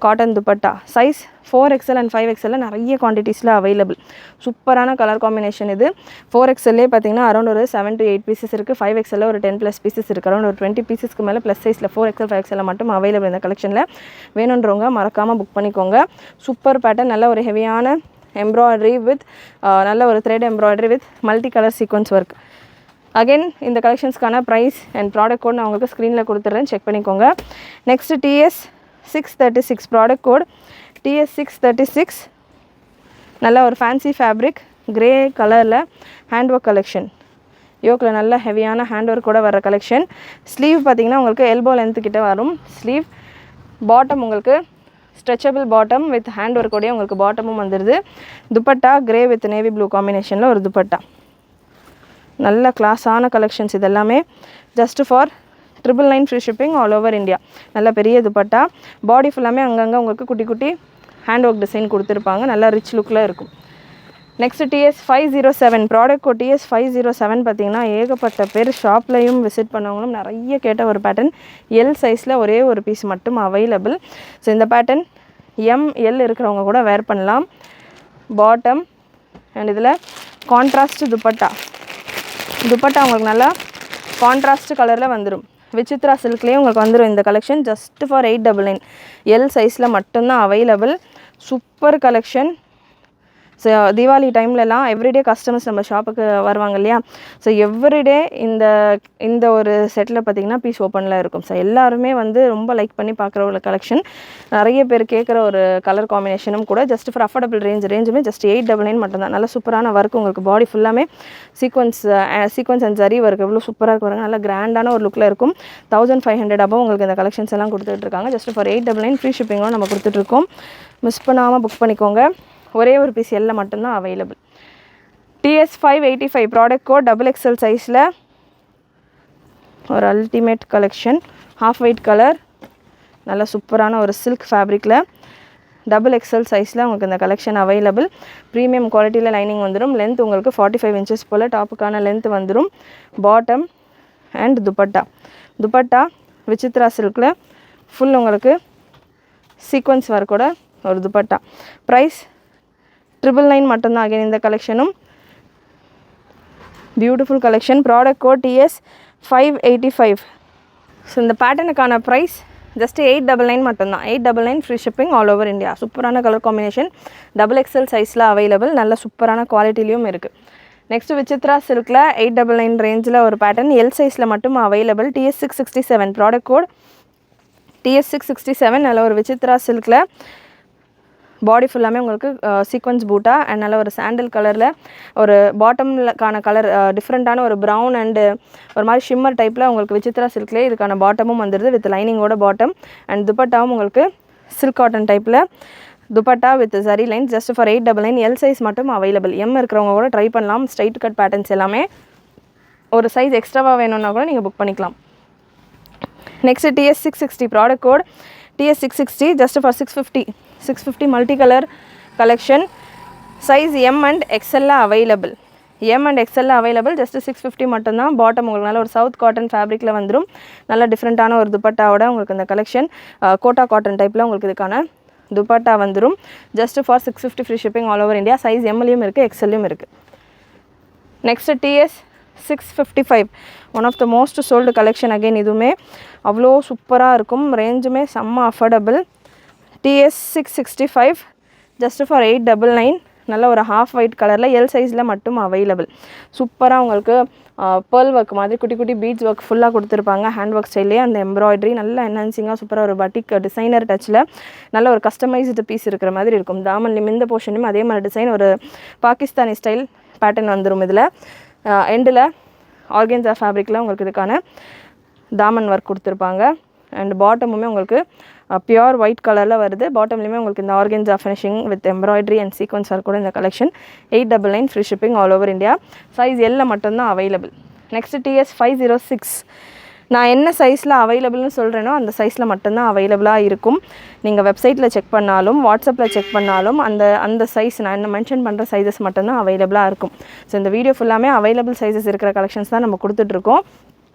S1: cotton dupatta. Size 4XL and 5XL நிறைய குவான்டிட்டிஸில் அவைலபிள். சூப்பரான கலர் காம்பினேஷன் இது. 4XLலே பார்த்திங்கன்னா அரௌண்ட் ஒரு 7 to 8 பீசஸ் இருக்குது. 5XL ஒரு 10+ பீசஸ் இருக்குது. அரௌண்ட் ஒரு 20 பீசஸ்க்கு மேலே ப்ளஸ் சைஸில் 4XL 5XL மட்டும் அவைலபிள் இந்த கலெக்ஷனில். வேணுன்றவங்க மறக்காமல் புக் பண்ணிக்கோங்க. சூப்பர் பேட்டர்ன், நல்ல ஒரு ஹெவியான எம்ப்ராய்டரி வித் நல்ல ஒரு thread embroidery with multi colour sequins work. Again இந்த கலெக்ஷன்ஸ்க்கான ப்ரைஸ் அண்ட் ப்ராடக்ட் கோட் நான் உங்களுக்கு ஸ்க்ரீனில் கொடுத்துட்றேன், செக் பண்ணிக்கோங்க. Next TS636 product code TS636. நல்ல ஒரு ஃபேன்சி ஃபேப்ரிக் கிரே கலரில் ஹேண்ட் ஒர்க் கலெக்ஷன். யோக்கில் நல்ல ஹெவியான ஹேண்ட் ஒர்க் கூட வர கலெக்ஷன். ஸ்லீவ் பார்த்திங்கன்னா உங்களுக்கு எல்போ லென்த்து கிட்ட வரும் ஸ்லீவ். பாட்டம் உங்களுக்கு ஸ்ட்ரெச்சபிள் பாட்டம் வித் ஹேண்ட் ஒர்க்கோடைய உங்களுக்கு பாட்டமும் வந்துடுது. Dupatta grey with navy blue காம்பினேஷனில் ஒரு துப்பட்டா. நல்ல கிளாஸான கலெக்ஷன்ஸ் இதெல்லாமே. Just for 999 free shipping all over India. நல்ல பெரிய துப்பட்டா. பாடி ஃபுல்லாமே அங்கங்கே உங்களுக்கு குட்டி குட்டி ஹேண்ட் ஒர்க் டிசைன் கொடுத்துருப்பாங்க. நல்லா ரிச் லுக்கில் இருக்கும். Next TS507 product code TS507 பார்த்திங்கன்னா ஏகப்பட்ட பேர் ஷாப்லையும் விசிட் பண்ணவங்களும் நிறைய கேட்ட ஒரு பேட்டர்ன். எல் சைஸில் ஒரே ஒரு பீஸ் மட்டும் அவைலபிள். ஸோ இந்த பேட்டர்ன் ML இருக்கிறவங்க கூட வேர் பண்ணலாம். பாட்டம் அண்ட் இதில் கான்ட்ராஸ்ட் துப்பட்டா உங்களுக்கு நல்லா கான்ட்ராஸ்ட் கலரில் வந்துடும். விசித்ரா சில்க்லேயே உங்களுக்கு வந்துடும் இந்த கலெக்ஷன். Just for 899. எல் சைஸில் மட்டும்தான் available. Super collection. So Deepavali டைம்லலாம் எவ்ரிடே கஸ்டமர்ஸ் நம்ம ஷாப்புக்கு வருவாங்க இல்லையா. ஸோ எவ்ரிடே இந்த ஒரு செட்டில் பார்த்திங்கன்னா பீஸ் ஓப்பனில் இருக்கும். ஸோ எல்லாருமே வந்து ரொம்ப லைக் பண்ணி பார்க்குற ஒரு கலெக்ஷன். நிறைய பேர் கேட்குற ஒரு கலர் காம்பினேஷனும் கூட. ஜஸ்ட் ஃபார் அஃபோர்டபுள் ரேஞ்சுமே ஜஸ்ட் 899 மட்டும்தான். நல்ல சூப்பரான ஒர்க். உங்களுக்கு பாடி ஃபுல்லாமே சீக்வன்ஸ் அண்ட் ஜரி ஒர்க் எவ்வளோ சூப்பராக இருக்கும். நல்ல கிராண்டான ஒரு லுக்கில் இருக்கும். 1500 above உங்களுக்கு இந்த கலெக்ஷன்ஸ் எல்லாம் கொடுத்துட்ருக்காங்க. ஜஸ்ட் ஃபார் 899 ஃப்ரீ ஷிப்பிங்கும் நம்ம கொடுத்துட்ருக்கோம். மிஸ் பண்ணாமல் புக் பண்ணிக்கோங்க. ஒரே ஒரு பீஸ் எல்ல மட்டும்தான் available. TS585 product code XXL சைஸில் ஒரு ultimate collection. Half white colour, நல்ல சூப்பரான ஒரு சில்க் ஃபேப்ரிக்கில் XXL சைஸில் உங்களுக்கு இந்த கலெக்ஷன் அவைலபிள். ப்ரீமியம் குவாலிட்டியில் லைனிங் வந்துடும். லென்த் உங்களுக்கு 45 inches போல் டாப்புக்கான லென்த் வந்துடும். பாட்டம் அண்ட் துப்பட்டா விசித்ரா சில்கில் ஃபுல் உங்களுக்கு சீக்வன்ஸ் ஒர்க்கோட ஒரு துப்பட்டா. ப்ரைஸ் 999 மட்டும்தான். அகைன் இந்த கலெக்ஷனும் beautiful collection. Product code TS585. So இந்த பேட்டர்னுக்கான ப்ரைஸ் ஜஸ்ட் 899 மட்டும்தான். 899 free shipping all over India. சூப்பரான கலர் காம்பினேஷன். XXL சைஸில் அவைலபிள். நல்ல சூப்பரான குவாலிட்டிலையும் இருக்குது. நெக்ஸ்ட் விசித்ரா சில்கில் 899 ரேஞ்சில் ஒரு பேட்டர்ன் எல் சைஸில் மட்டும் available. TS667 product code TS667. நல்ல ஒரு விசித்ரா சில்கில் பாடி ஃபுல்லாமே உங்களுக்கு சீக்வன்ஸ் பூட்டா அண்ட் நல்ல ஒரு சாண்டில் கலரில் ஒரு பாட்டம்க்கான கலர் டிஃப்ரெண்ட்டான ஒரு ப்ரௌன் அண்டு ஒரு மாதிரி ஷிம்மர் டைப்பில் உங்களுக்கு விசித்ரா சில்க்லேயே இதுக்கான பாட்டமும் வந்துடுது வித் லைனிங்கோட பாட்டம். அண்ட் துப்பட்டாவும் உங்களுக்கு சில்க் காட்டன் டைப்பில் துப்பட்டா வித் சரி line. Just for 899. L size மட்டும் அவைலபிள். இருக்கிறவங்க கூட ட்ரை பண்ணலாம். ஸ்ட்ரைட் கட் பேட்டர்ன்ஸ் எல்லாமே. ஒரு சைஸ் எக்ஸ்ட்ராவாக வேணும்னா கூட நீங்கள் புக் பண்ணிக்கலாம். Next TS660 product code TS660 just for 650 multi colour collection. Size M and XL available. Just 650 மட்டும்தான். பாட்டம் உங்களுக்கு நல்ல ஒரு சவுத் காட்டன் ஃபேப்ரிக்கில் வந்துடும். நல்ல டிஃப்ரெண்ட்டான ஒரு துப்பட்டாவோட உங்களுக்கு இந்த கலெக்ஷன் கோட்டா காட்டன் டைப்பில் உங்களுக்கு இதுக்கான துப்பட்டா வந்துடும். Just for 650 free shipping all over India. Size எம்லையும் இருக்குது, XLலையும் இருக்குது. Next TS655 one of the most sold collection. Again இதுவுமே அவ்வளோ சூப்பராக இருக்கும். ரேஞ்சுமே செம்ம அஃபோர்டபுள். TS665 just for 899. நல்ல ஒரு ஹாஃப் ஒயிட் கலரில் எல் சைஸில் மட்டும் அவைலபிள். சூப்பராக உங்களுக்கு பேர்ல் ஒர்க் மாதிரி குட்டி குட்டி பீட்ஸ் ஒர்க் ஃபுல்லாக கொடுத்துருப்பாங்க. ஹேண்ட் ஒர்க் ஸ்டைல்லே அந்த எம்ப்ராய்டரி நல்ல என்ஹான்சிங்காக சூப்பராக ஒரு பட்டிக் டிசைனர் டச்சில் நல்ல ஒரு கஸ்டமைஸ்டு பீஸ் இருக்கிற மாதிரி இருக்கும். தாமன்லையும் இந்த போர்ஷன்லையும் அதே மாதிரி டிசைன் ஒரு பாகிஸ்தானி ஸ்டைல் பேட்டர்ன் வந்துடும். இதில் எண்டில் ஆர்கென்சா ஃபேப்ரிக்கில் உங்களுக்கு இதுக்கான தாமன் ஒர்க் கொடுத்துருப்பாங்க. அண்ட் பாட்டமுமே உங்களுக்கு பியூர் ஒயிட் கலரில் வருது. பாட்டம்லேயுமே உங்களுக்கு இந்த organza finishing with embroidery and sequence work கூட இந்த collection 899 free shipping all over India. Size எல்ல மட்டும்தான் அவைலபிள். நெக்ஸ்ட் TS506 நான் என்ன சைஸில் அவைலபிள்னு சொல்கிறேனோ அந்த சைஸில் மட்டும்தான் அவைலபிளாக இருக்கும். நீங்கள் வெப்சைட்டில் செக் பண்ணாலும் வாட்ஸ்அப்பில் செக் பண்ணாலும் அந்த சைஸ் நான் என்ன மென்ஷன் பண்ணுற சைஸஸ் மட்டும்தான் அவைலபிளாக இருக்கும். ஸோ இந்த வீடியோ ஃபுல்லாமே அவைலபிள் சைஸஸ் இருக்கிற கலெக்ஷன்ஸ் தான் நம்ம கொடுத்துட்ருக்கோம்.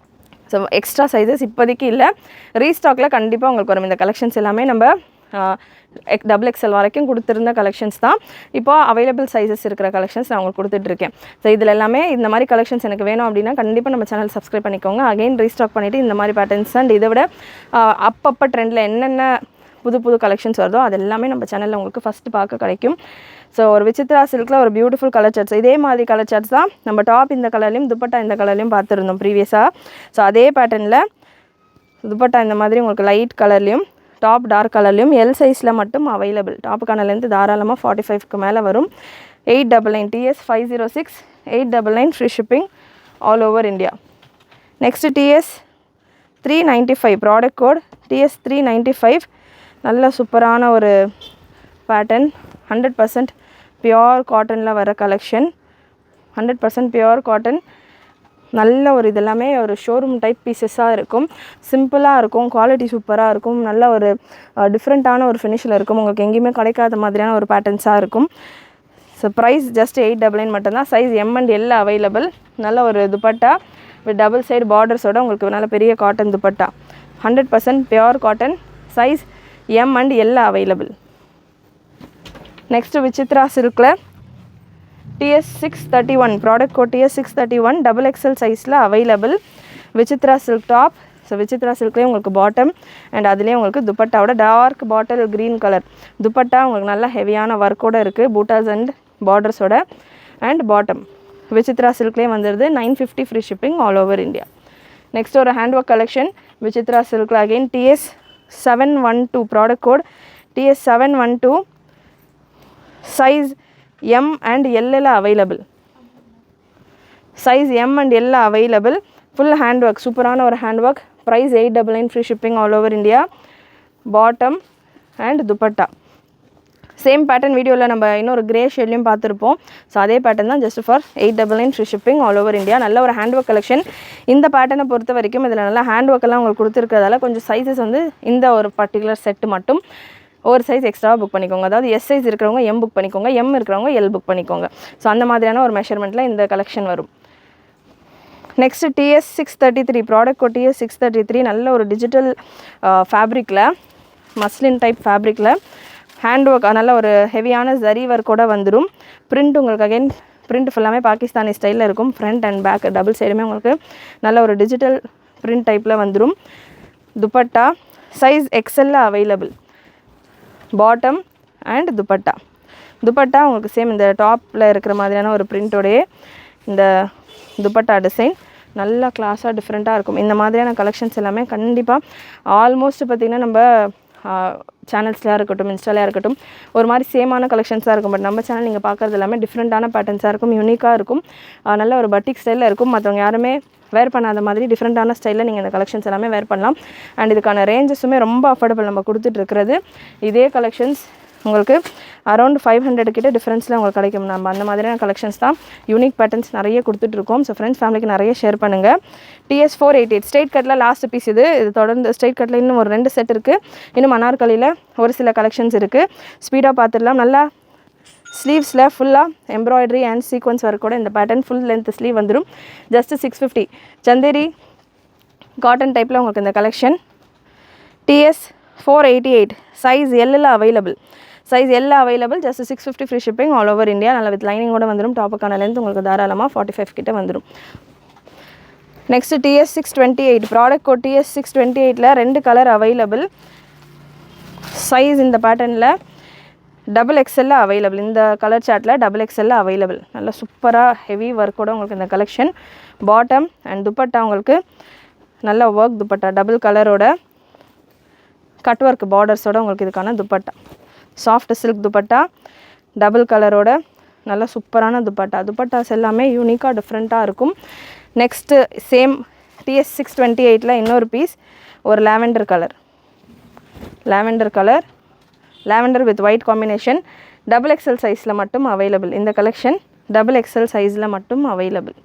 S1: ஸோ எக்ஸ்ட்ரா சைஸஸ் இப்போதைக்கு இல்லை, ரீஸ்டாக்கில் கண்டிப்பாக உங்களுக்கு வரும். இந்த கலெக்ஷன்ஸ் எல்லாமே நம்ம XXL வரைக்கும் கொடுத்துருந்த கலெக்ஷன்ஸ் தான். இப்போ அவைலபிள் சைஸஸ் இருக்கிற கலெக்ஷன்ஸ் நான் உங்களுக்கு கொடுத்துட்ருக்கேன். ஸோ இதில் எல்லாமே இந்த மாதிரி கலெக்ஷன்ஸ் எனக்கு வேணும் அப்படின்னா கண்டிப்பாக நம்ம சேனல் சப்ஸ்கிரைப் பண்ணிக்கோங்க. அகைன் ரீஸ்டாக் பண்ணிவிட்டு இந்த மாதிரி பேட்டர்ன்ஸ் அண்ட் இதை விட அப்பப்போ ட்ரெண்டில் என்னென்ன புது கலெக்ஷன்ஸ் வருதோ அது எல்லாமே நம்ம சேனலில் உங்களுக்கு ஃபஸ்ட்டு பார்க்க கிடைக்கும். ஸோ ஒரு விசித்ரா சில்கில் ஒரு பியூட்டிஃபுல் கலர் சார்ட்ஸ், இதே மாதிரி கலர் சார்ட்ஸ் தான் நம்ம டாப் இந்த கலர்லையும் துப்பட்டா இந்த கலர்லையும் பார்த்துருந்தோம் ப்ரீவியஸாக. ஸோ அதே பேட்டர்னில் துப்பட்டா இந்த மாதிரி உங்களுக்கு லைட் கலர்லையும் டாப் டார்க் கலர்லையும் எல் சைஸில் மட்டும் அவைலபிள். டாப்புக்கான லென்த்து தாராளமாக 45க்கு மேலே வரும். 899 TS 506 899 free shipping all over India. Next TS 395 product code TS 395. நல்ல சூப்பரான ஒரு பேட்டர்ன், 100% பியோர் காட்டனில் வர கலெக்ஷன். 100% pure cotton. நல்ல ஒரு இதெல்லாமே ஒரு ஷோரூம் டைப் பீசஸாக இருக்கும், சிம்பிளாக இருக்கும், குவாலிட்டி சூப்பராக இருக்கும், நல்ல ஒரு டிஃப்ரெண்ட்டான ஒரு ஃபினிஷில் இருக்கும், உங்களுக்கு எங்கேயுமே கிடைக்காத மாதிரியான ஒரு பேட்டர்ன்ஸாக இருக்கும். ஸோ ப்ரைஸ் ஜஸ்ட் 899 மட்டும்தான். Size M and L available. நல்ல ஒரு துப்பட்டா வித் டபுள் சைடு பார்டர்ஸோட உங்களுக்கு நல்ல பெரிய cotton dupatta, 100% pure cotton. Size M and L available. Next Vichitra சில்கில் TS 631 product code TS 631 XXL சைஸில் available. Vichitra silk top. So Vichitra சில்க்லேயே உங்களுக்கு பாட்டம் அண்ட் அதுலேயே உங்களுக்கு துப்பட்டாவோட dark bottle green colour dupatta உங்களுக்கு நல்லா ஹெவியான ஒர்க்கோடு இருக்குது, பூட்டாஸ் அண்ட் பார்டர்ஸோட. அண்ட் பாட்டம் விசித்ரா சில்க்லேயே வந்துடுது. 950 free shipping all over India. Next ஒரு ஹேண்ட் ஒர்க் கலெக்ஷன் விசித்ரா சில்கில் again TS 712 product code TS 712. Size M and L available. Size M and L available. Full hand work, சூப்பரான ஒரு hand work. Price 899 free shipping all over India. Bottom and dupatta same pattern வீடியோவில் நம்ம இன்னொரு grey ஷேட்லையும் பார்த்துருப்போம். So அதே pattern தான் just for 899 free shipping all over India. நல்ல ஒரு ஹேண்ட் ஒர்க் கலெக்ஷன். இந்த பேட்டர்னை பொறுத்த வரைக்கும் இதில் நல்லா ஹேண்ட் ஒர்க்கெல்லாம் உங்களுக்கு கொடுத்துருக்கிறதால கொஞ்சம் சைஸஸ் வந்து இந்த ஒரு பர்டிகுலர் செட்டு மட்டும் ஒரு சைஸ் எக்ஸ்ட்ராவாக புக் பண்ணிக்கோங்க. அதாவது எஸ் சைஸ் இருக்கிறவங்க M புக் பண்ணிக்கோங்க, M இருக்கிறவங்க L புக் பண்ணிக்கோங்க. ஸோ அந்த மாதிரியான ஒரு மெஷர்மெண்ட்டில் இந்த கலெக்ஷன் வரும். Next TS 633 product code TS 633. நல்ல ஒரு டிஜிட்டல் ஃபேப்ரிக்கில், மஸ்லின் டைப் ஃபேப்ரிக்கில் ஹேண்ட் ஒர்க், நல்ல ஒரு ஹெவியான ஜரி ஒர்க்கோட வந்துடும். பிரிண்ட் உங்களுக்கு அகைன் பிரிண்ட் ஃபுல்லாமே பாகிஸ்தானி ஸ்டைலில் இருக்கும். ஃப்ரண்ட் அண்ட் பேக் டபுள் சைடுமே உங்களுக்கு நல்ல ஒரு டிஜிட்டல் பிரிண்ட் டைப்பில் வந்துடும். Dupatta size XL available. Bottom and dupatta. Dupatta உங்களுக்கு சேம் இந்த டாப்பில் இருக்கிற மாதிரியான ஒரு பிரிண்ட்டோடையே இந்த துப்பட்டா டிசைன் நல்லா கிளாஸாக டிஃப்ரெண்ட்டாக இருக்கும். இந்த மாதிரியான கலெக்ஷன்ஸ் எல்லாமே கண்டிப்பாக ஆல்மோஸ்ட் பார்த்திங்கன்னா நம்ம சேனல்ஸ்லையாக இருக்கட்டும், இன்ஸ்டாலையாக இருக்கட்டும், ஒரு மாதிரி சேமான கலெக்ஷன்ஸாக இருக்கும். பட் நம்ம சேனல் நீங்கள் பார்க்குறது எல்லாமே டிஃப்ரெண்ட்டான பேட்டர்ன்ஸாக இருக்கும், யூனிக்காக இருக்கும், நல்ல ஒரு பட்டிக் ஸ்டைலில் இருக்கும். மற்றவங்க யாருமே வேர் பண்ணாத மாதிரி டிஃப்ரெண்ட்டான ஸ்டைலில் நீங்கள் இந்த கலெக்ஷன்ஸ் எல்லாமே வேர் பண்ணலாம். அண்ட் இதுக்கான ரேஞ்சஸுமே ரொம்ப அஃபோர்டபுள் நம்ம கொடுத்துட்ருக்கிறது. இதே கலெக்ஷன்ஸ் உங்களுக்கு அரௌண்ட் 500 கிட்ட டிஃப்ரென்ஸில் உங்களுக்கு கிடைக்கும். நம்ம அந்த மாதிரியான கலெக்ஷன்ஸ் தான், யூனிக் பேட்டர்ன்ஸ் நிறைய கொடுத்துட்ருக்கோம். ஸோ ஃப்ரெண்ட்ஸ் ஃபேமிலிக்கு நிறைய ஷேர் பண்ணுங்கள். TS 488 ஸ்ட்ரெயிட் கட்டில் லாஸ்ட் பீஸ் இது தொடர்ந்து ஸ்ட்ரெயிட் கட்டில் இன்னும் ஒரு 2 செட் இருக்குது. இன்னும் அனார்கலியில் ஒரு சில கலெக்ஷன்ஸ் இருக்குது. ஸ்பீடாக பார்த்துடலாம். நல்லா ஸ்லீவ்ஸில் ஃபுல்லாக எம்ப்ராய்டரி அண்ட் சீக்வன்ஸ் ஒர்க்கோட இந்த பேட்டர்ன் ஃபுல் லென்த் ஸ்லீவ் வந்துடும். ஜஸ்ட் 650 சந்தேரி காட்டன் டைப்பில் உங்களுக்கு இந்த collection. TS 488 size L available. Size L available. Just 650 free shipping all over India. நல்ல வித் லைனிங்கோட வந்துடும். டாப்புக்கான லென்த் உங்களுக்கு தாராளமாக 45 கிட்ட வந்துடும். Next TS 628 product code TS 628ல 2 கலர் அவைலபிள். சைஸ் இந்த பேட்டர்னில் XXL அவைலபிள். இந்த கலர் சார்ட்டில் XXL அவைலபிள். நல்ல சூப்பராக ஹெவி ஒர்க்கோட உங்களுக்கு இந்த கலெக்ஷன். பாட்டம் அண்ட் துப்பட்டா உங்களுக்கு நல்ல ஒர்க் துப்பட்டா, டபுள் கலரோட கட் ஒர்க் பார்டர்ஸோட உங்களுக்கு இதுக்கான dupatta. Soft silk dupatta, double கலரோட நல்ல சூப்பரான துப்பட்டா. துப்பட்டாஸ் எல்லாமே யூனிக்காக டிஃப்ரெண்ட்டாக இருக்கும். நெக்ஸ்ட்டு சேம் TS 628ல இன்னொரு பீஸ், ஒரு lavender colour. Lavender with white combination. XXL சைஸில் மட்டும் அவைலபிள். இந்த கலெக்ஷன் XXL சைஸில் மட்டும் available.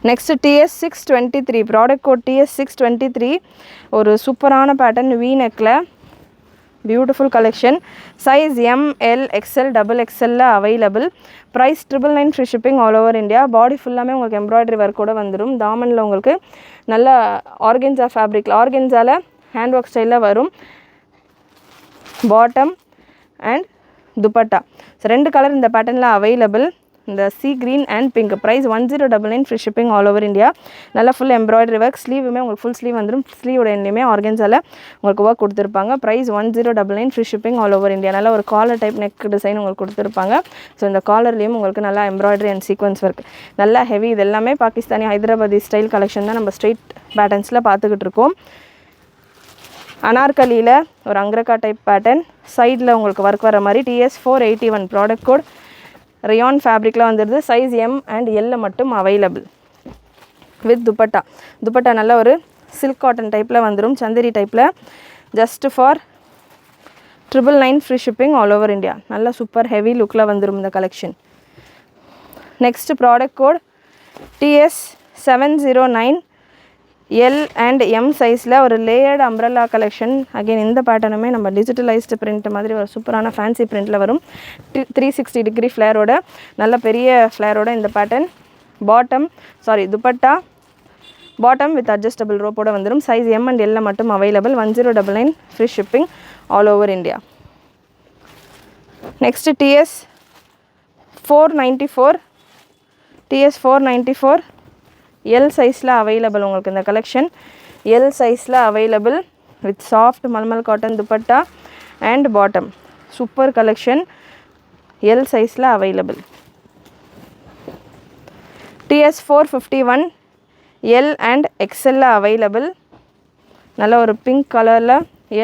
S1: Next TS623 product code TS623 ஒரு சூப்பரான பேட்டர்ன் V நெக்கில் beautiful collection. Size ML XL XXL available. Price 999 free shipping all over India. Body ஃபுல்லாமே உங்களுக்கு எம்ப்ராய்டரி ஒர்க்கோடு வந்துடும். தாமனில் உங்களுக்கு நல்ல ஆர்கென்ஸா ஃபேப்ரிக்கில் ஆர்கென்ஸாவில் ஹேண்ட் ஒர்க் ஸ்டைலில் வரும். Bottom and dupatta. So 2 colour இந்த பேட்டர்னில் அவைலபிள். இந்த sea green and pink. Price 1099 free shipping all over India. நல்லா ஃபுல் எம்ப்ராய்டரி ஒர்க். ஸ்லீவுமே உங்களுக்கு ஃபுல் ஸ்லீவ் வந்துடும். ஸ்லீவோட எண்ணிலையுமே ஆர்கென்ஸாவில் உங்களுக்கு ஒர்க் கொடுத்துருப்பாங்க. Price 1099 free shipping all over India. நல்லா ஒரு காலர் டைப் நெக் டிசைன் உங்களுக்கு கொடுத்துருப்பாங்க. ஸோ இந்த காலர்லேயும் உங்களுக்கு நல்லா எம்ப்ராய்டரி அண்ட் சீக்வன்ஸ் ஒர்க் நல்லா ஹெவி. இது எல்லாமே பாகிஸ்தானி ஹைதராபாதி ஸ்டைல் கலெக்ஷன் தான் நம்ம ஸ்ட்ரெயிட் பேட்டர்ன்ஸில் பார்த்துக்கிட்டு இருக்கோம். அனார்கலியில் ஒரு அங்ரகா டைப் பேட்டர்ன். சைடில் உங்களுக்கு ஒர்க் வர மாதிரி. TS481 product code. ரயான் ஃபேப்ரிக்கில் வந்துடுது. சைஸ் M அண்ட் L மட்டும் அவைலபிள் வித் துப்பட்டா. துப்பட்டா நல்ல ஒரு சில்க் காட்டன் டைப்பில் வந்துடும். சந்தேரி டைப்பில். Just for 999 free shipping all over India. நல்ல சூப்பர் ஹெவி லுக்கில் வந்துடும் இந்த collection. Next product code TS709 L and M சைஸில் ஒரு லேயர்டு அம்ப்ரெல்லா கலெக்ஷன். அகெயின் இந்த பேட்டர்னுமே நம்ம டிஜிட்டலைஸ்டு பிரிண்ட் மாதிரி ஒரு சூப்பரான ஃபேன்சி பிரிண்டில் வரும். 360 டிகிரி ஃப்ளேரோட நல்ல பெரிய ஃப்ளேரோட இந்த pattern. Dupatta bottom with adjustable ரோப்போட வந்துடும். சைஸ் M அண்ட் L மட்டும் available. 1099 free shipping all over India. Next TS494 L சைஸில் அவைலபிள் உங்களுக்கு இந்த கலெக்ஷன். L சைஸில் available with soft mulmul cotton dupatta and bottom. Super collection. L சைஸில் available. TS451 L and XL available. நல்ல ஒரு pink கலரில்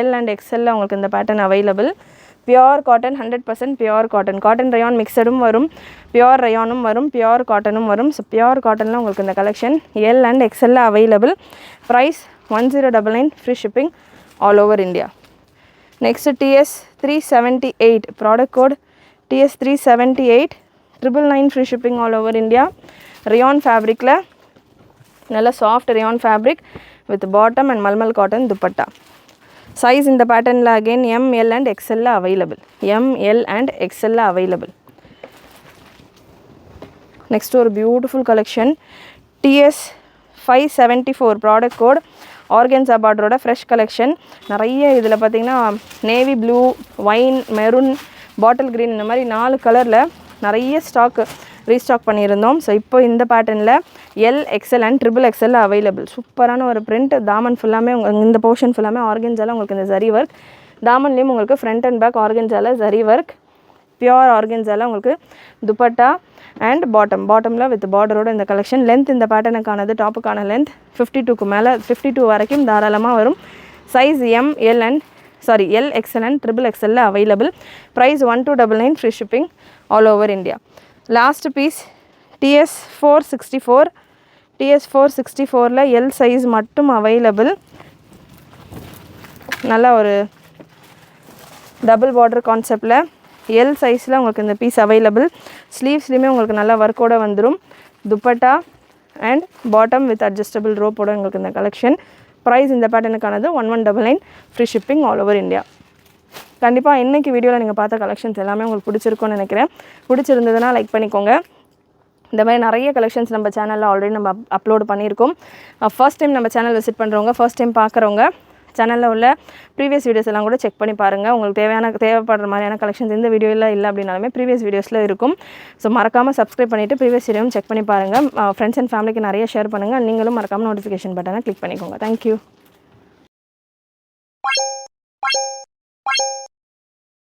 S1: L and XL உங்களுக்கு இந்த pattern available. Pure cotton 100% pure cotton. Cotton rayon மிக்சடும் வரும். பியோர் ரயானும் வரும். பியோர் காட்டனும் வரும். ஸோ பியோர் காட்டனில் உங்களுக்கு இந்த collection L and XL available. Price 1099 free shipping all over India. Next TS378 product code TS378 999 free shipping all over India. Rayon ஃபேப்ரிக்கில் நல்ல soft rayon fabric with bottom and mulmul cotton dupatta. Size இந்த பேட்டர்னில் again M, L and XL available. M, L and XL available. Next ஒரு beautiful collection. TS574 product code organza பார்டரோட fresh collection. நிறைய இதில் பார்த்திங்கன்னா navy blue, wine, maroon, bottle green இந்த மாதிரி 4 கலரில் நிறைய ரீஸ்டாக் பண்ணியிருந்தோம். ஸோ இப்போ இந்த பேட்டர்னில் L, XL and XXL available. சூப்பரான ஒரு பிரிண்ட். தாமன் ஃபுல்லாமே இந்த போர்ஷன் ஃபுல்லாமே ஆர்கென்ஸாவில் உங்களுக்கு இந்த ஜரி ஒர்க். தாமன்லேயும் உங்களுக்கு ஃப்ரண்ட் அண்ட் பேக் ஆர்கென்ஸாவில் ஜரி ஒர்க். பியோர் ஆர்கென்ஸாவில் உங்களுக்கு துப்பட்டா அண்ட் பாட்டமில் வித் பார்டரோட இந்த கலெக்ஷன். லென்த் இந்த பேட்டர்னுக்கானது டாப்புக்கான லென்த் 52க்கு மேலே 52 வரைக்கும் தாராளமாக வரும். Size M, L, XL and XXL available. Price 1299 free shipping all over India. Last piece TS464ல L சைஸ் மட்டும் அவைலபிள். நல்ல ஒரு டபுள் பார்டர் கான்செப்டில் L சைஸில் உங்களுக்கு இந்த பீஸ் அவைலபிள். ஸ்லீவ்ஸ்லேயுமே உங்களுக்கு நல்லா ஒர்க்கோடு வந்துடும். Dupatta and bottom with adjustable ரோப்போட உங்களுக்கு இந்த கலெக்ஷன். ப்ரைஸ் இந்த பேட்டர்னுக்கானது 1199 free shipping all over India. கண்டிப்பாக இன்றைக்கி வீடியோவில் நீங்கள் பார்த்த கலெக்ஷன்ஸ் எல்லாமே உங்களுக்கு பிடிச்சிருக்கும்னு நினைக்கிறேன். பிடிச்சிருந்ததுன்னா லைக் பண்ணிக்கோங்க. இந்த மாதிரி நிறைய கலெக்ஷன்ஸ் நம்ம சேனலில் ஆல்ரெடி நம்ம அப்லோட் பண்ணியிருக்கோம். ஃபர்ஸ்ட் டைம் நம்ம சேனல் விசிட் பண்ணுறவங்க, ஃபர்ஸ்ட் டைம் பார்க்குறவங்க சேனலில் உள்ள ப்ரீவியஸ் வீடியோஸ் எல்லாம் கூட செக் பண்ணி பாருங்கள். உங்களுக்கு தேவைப்படுற மாதிரியான கலெக்ஷன்ஸ் இந்த வீடியோவில் இல்லை அப்படின்னாலுமே ப்ரீவியஸ் வீடியோஸில் இருக்கும். ஸோ மறக்காமல் சப்ஸ்கிரைப் பண்ணிவிட்டு ப்ரீவியஸ் வீடியோவும் செக் பண்ணி பாருங்கள். ஃப்ரெண்ட்ஸ் அண்ட் ஃபேமிலிக்கு நிறைய ஷேர் பண்ணுங்கள். நீங்களும் மறக்காமல் நோட்டிஃபிகேஷன் பட்டனை கிளிக் பண்ணிக்கோங்க. தேங்க்யூ.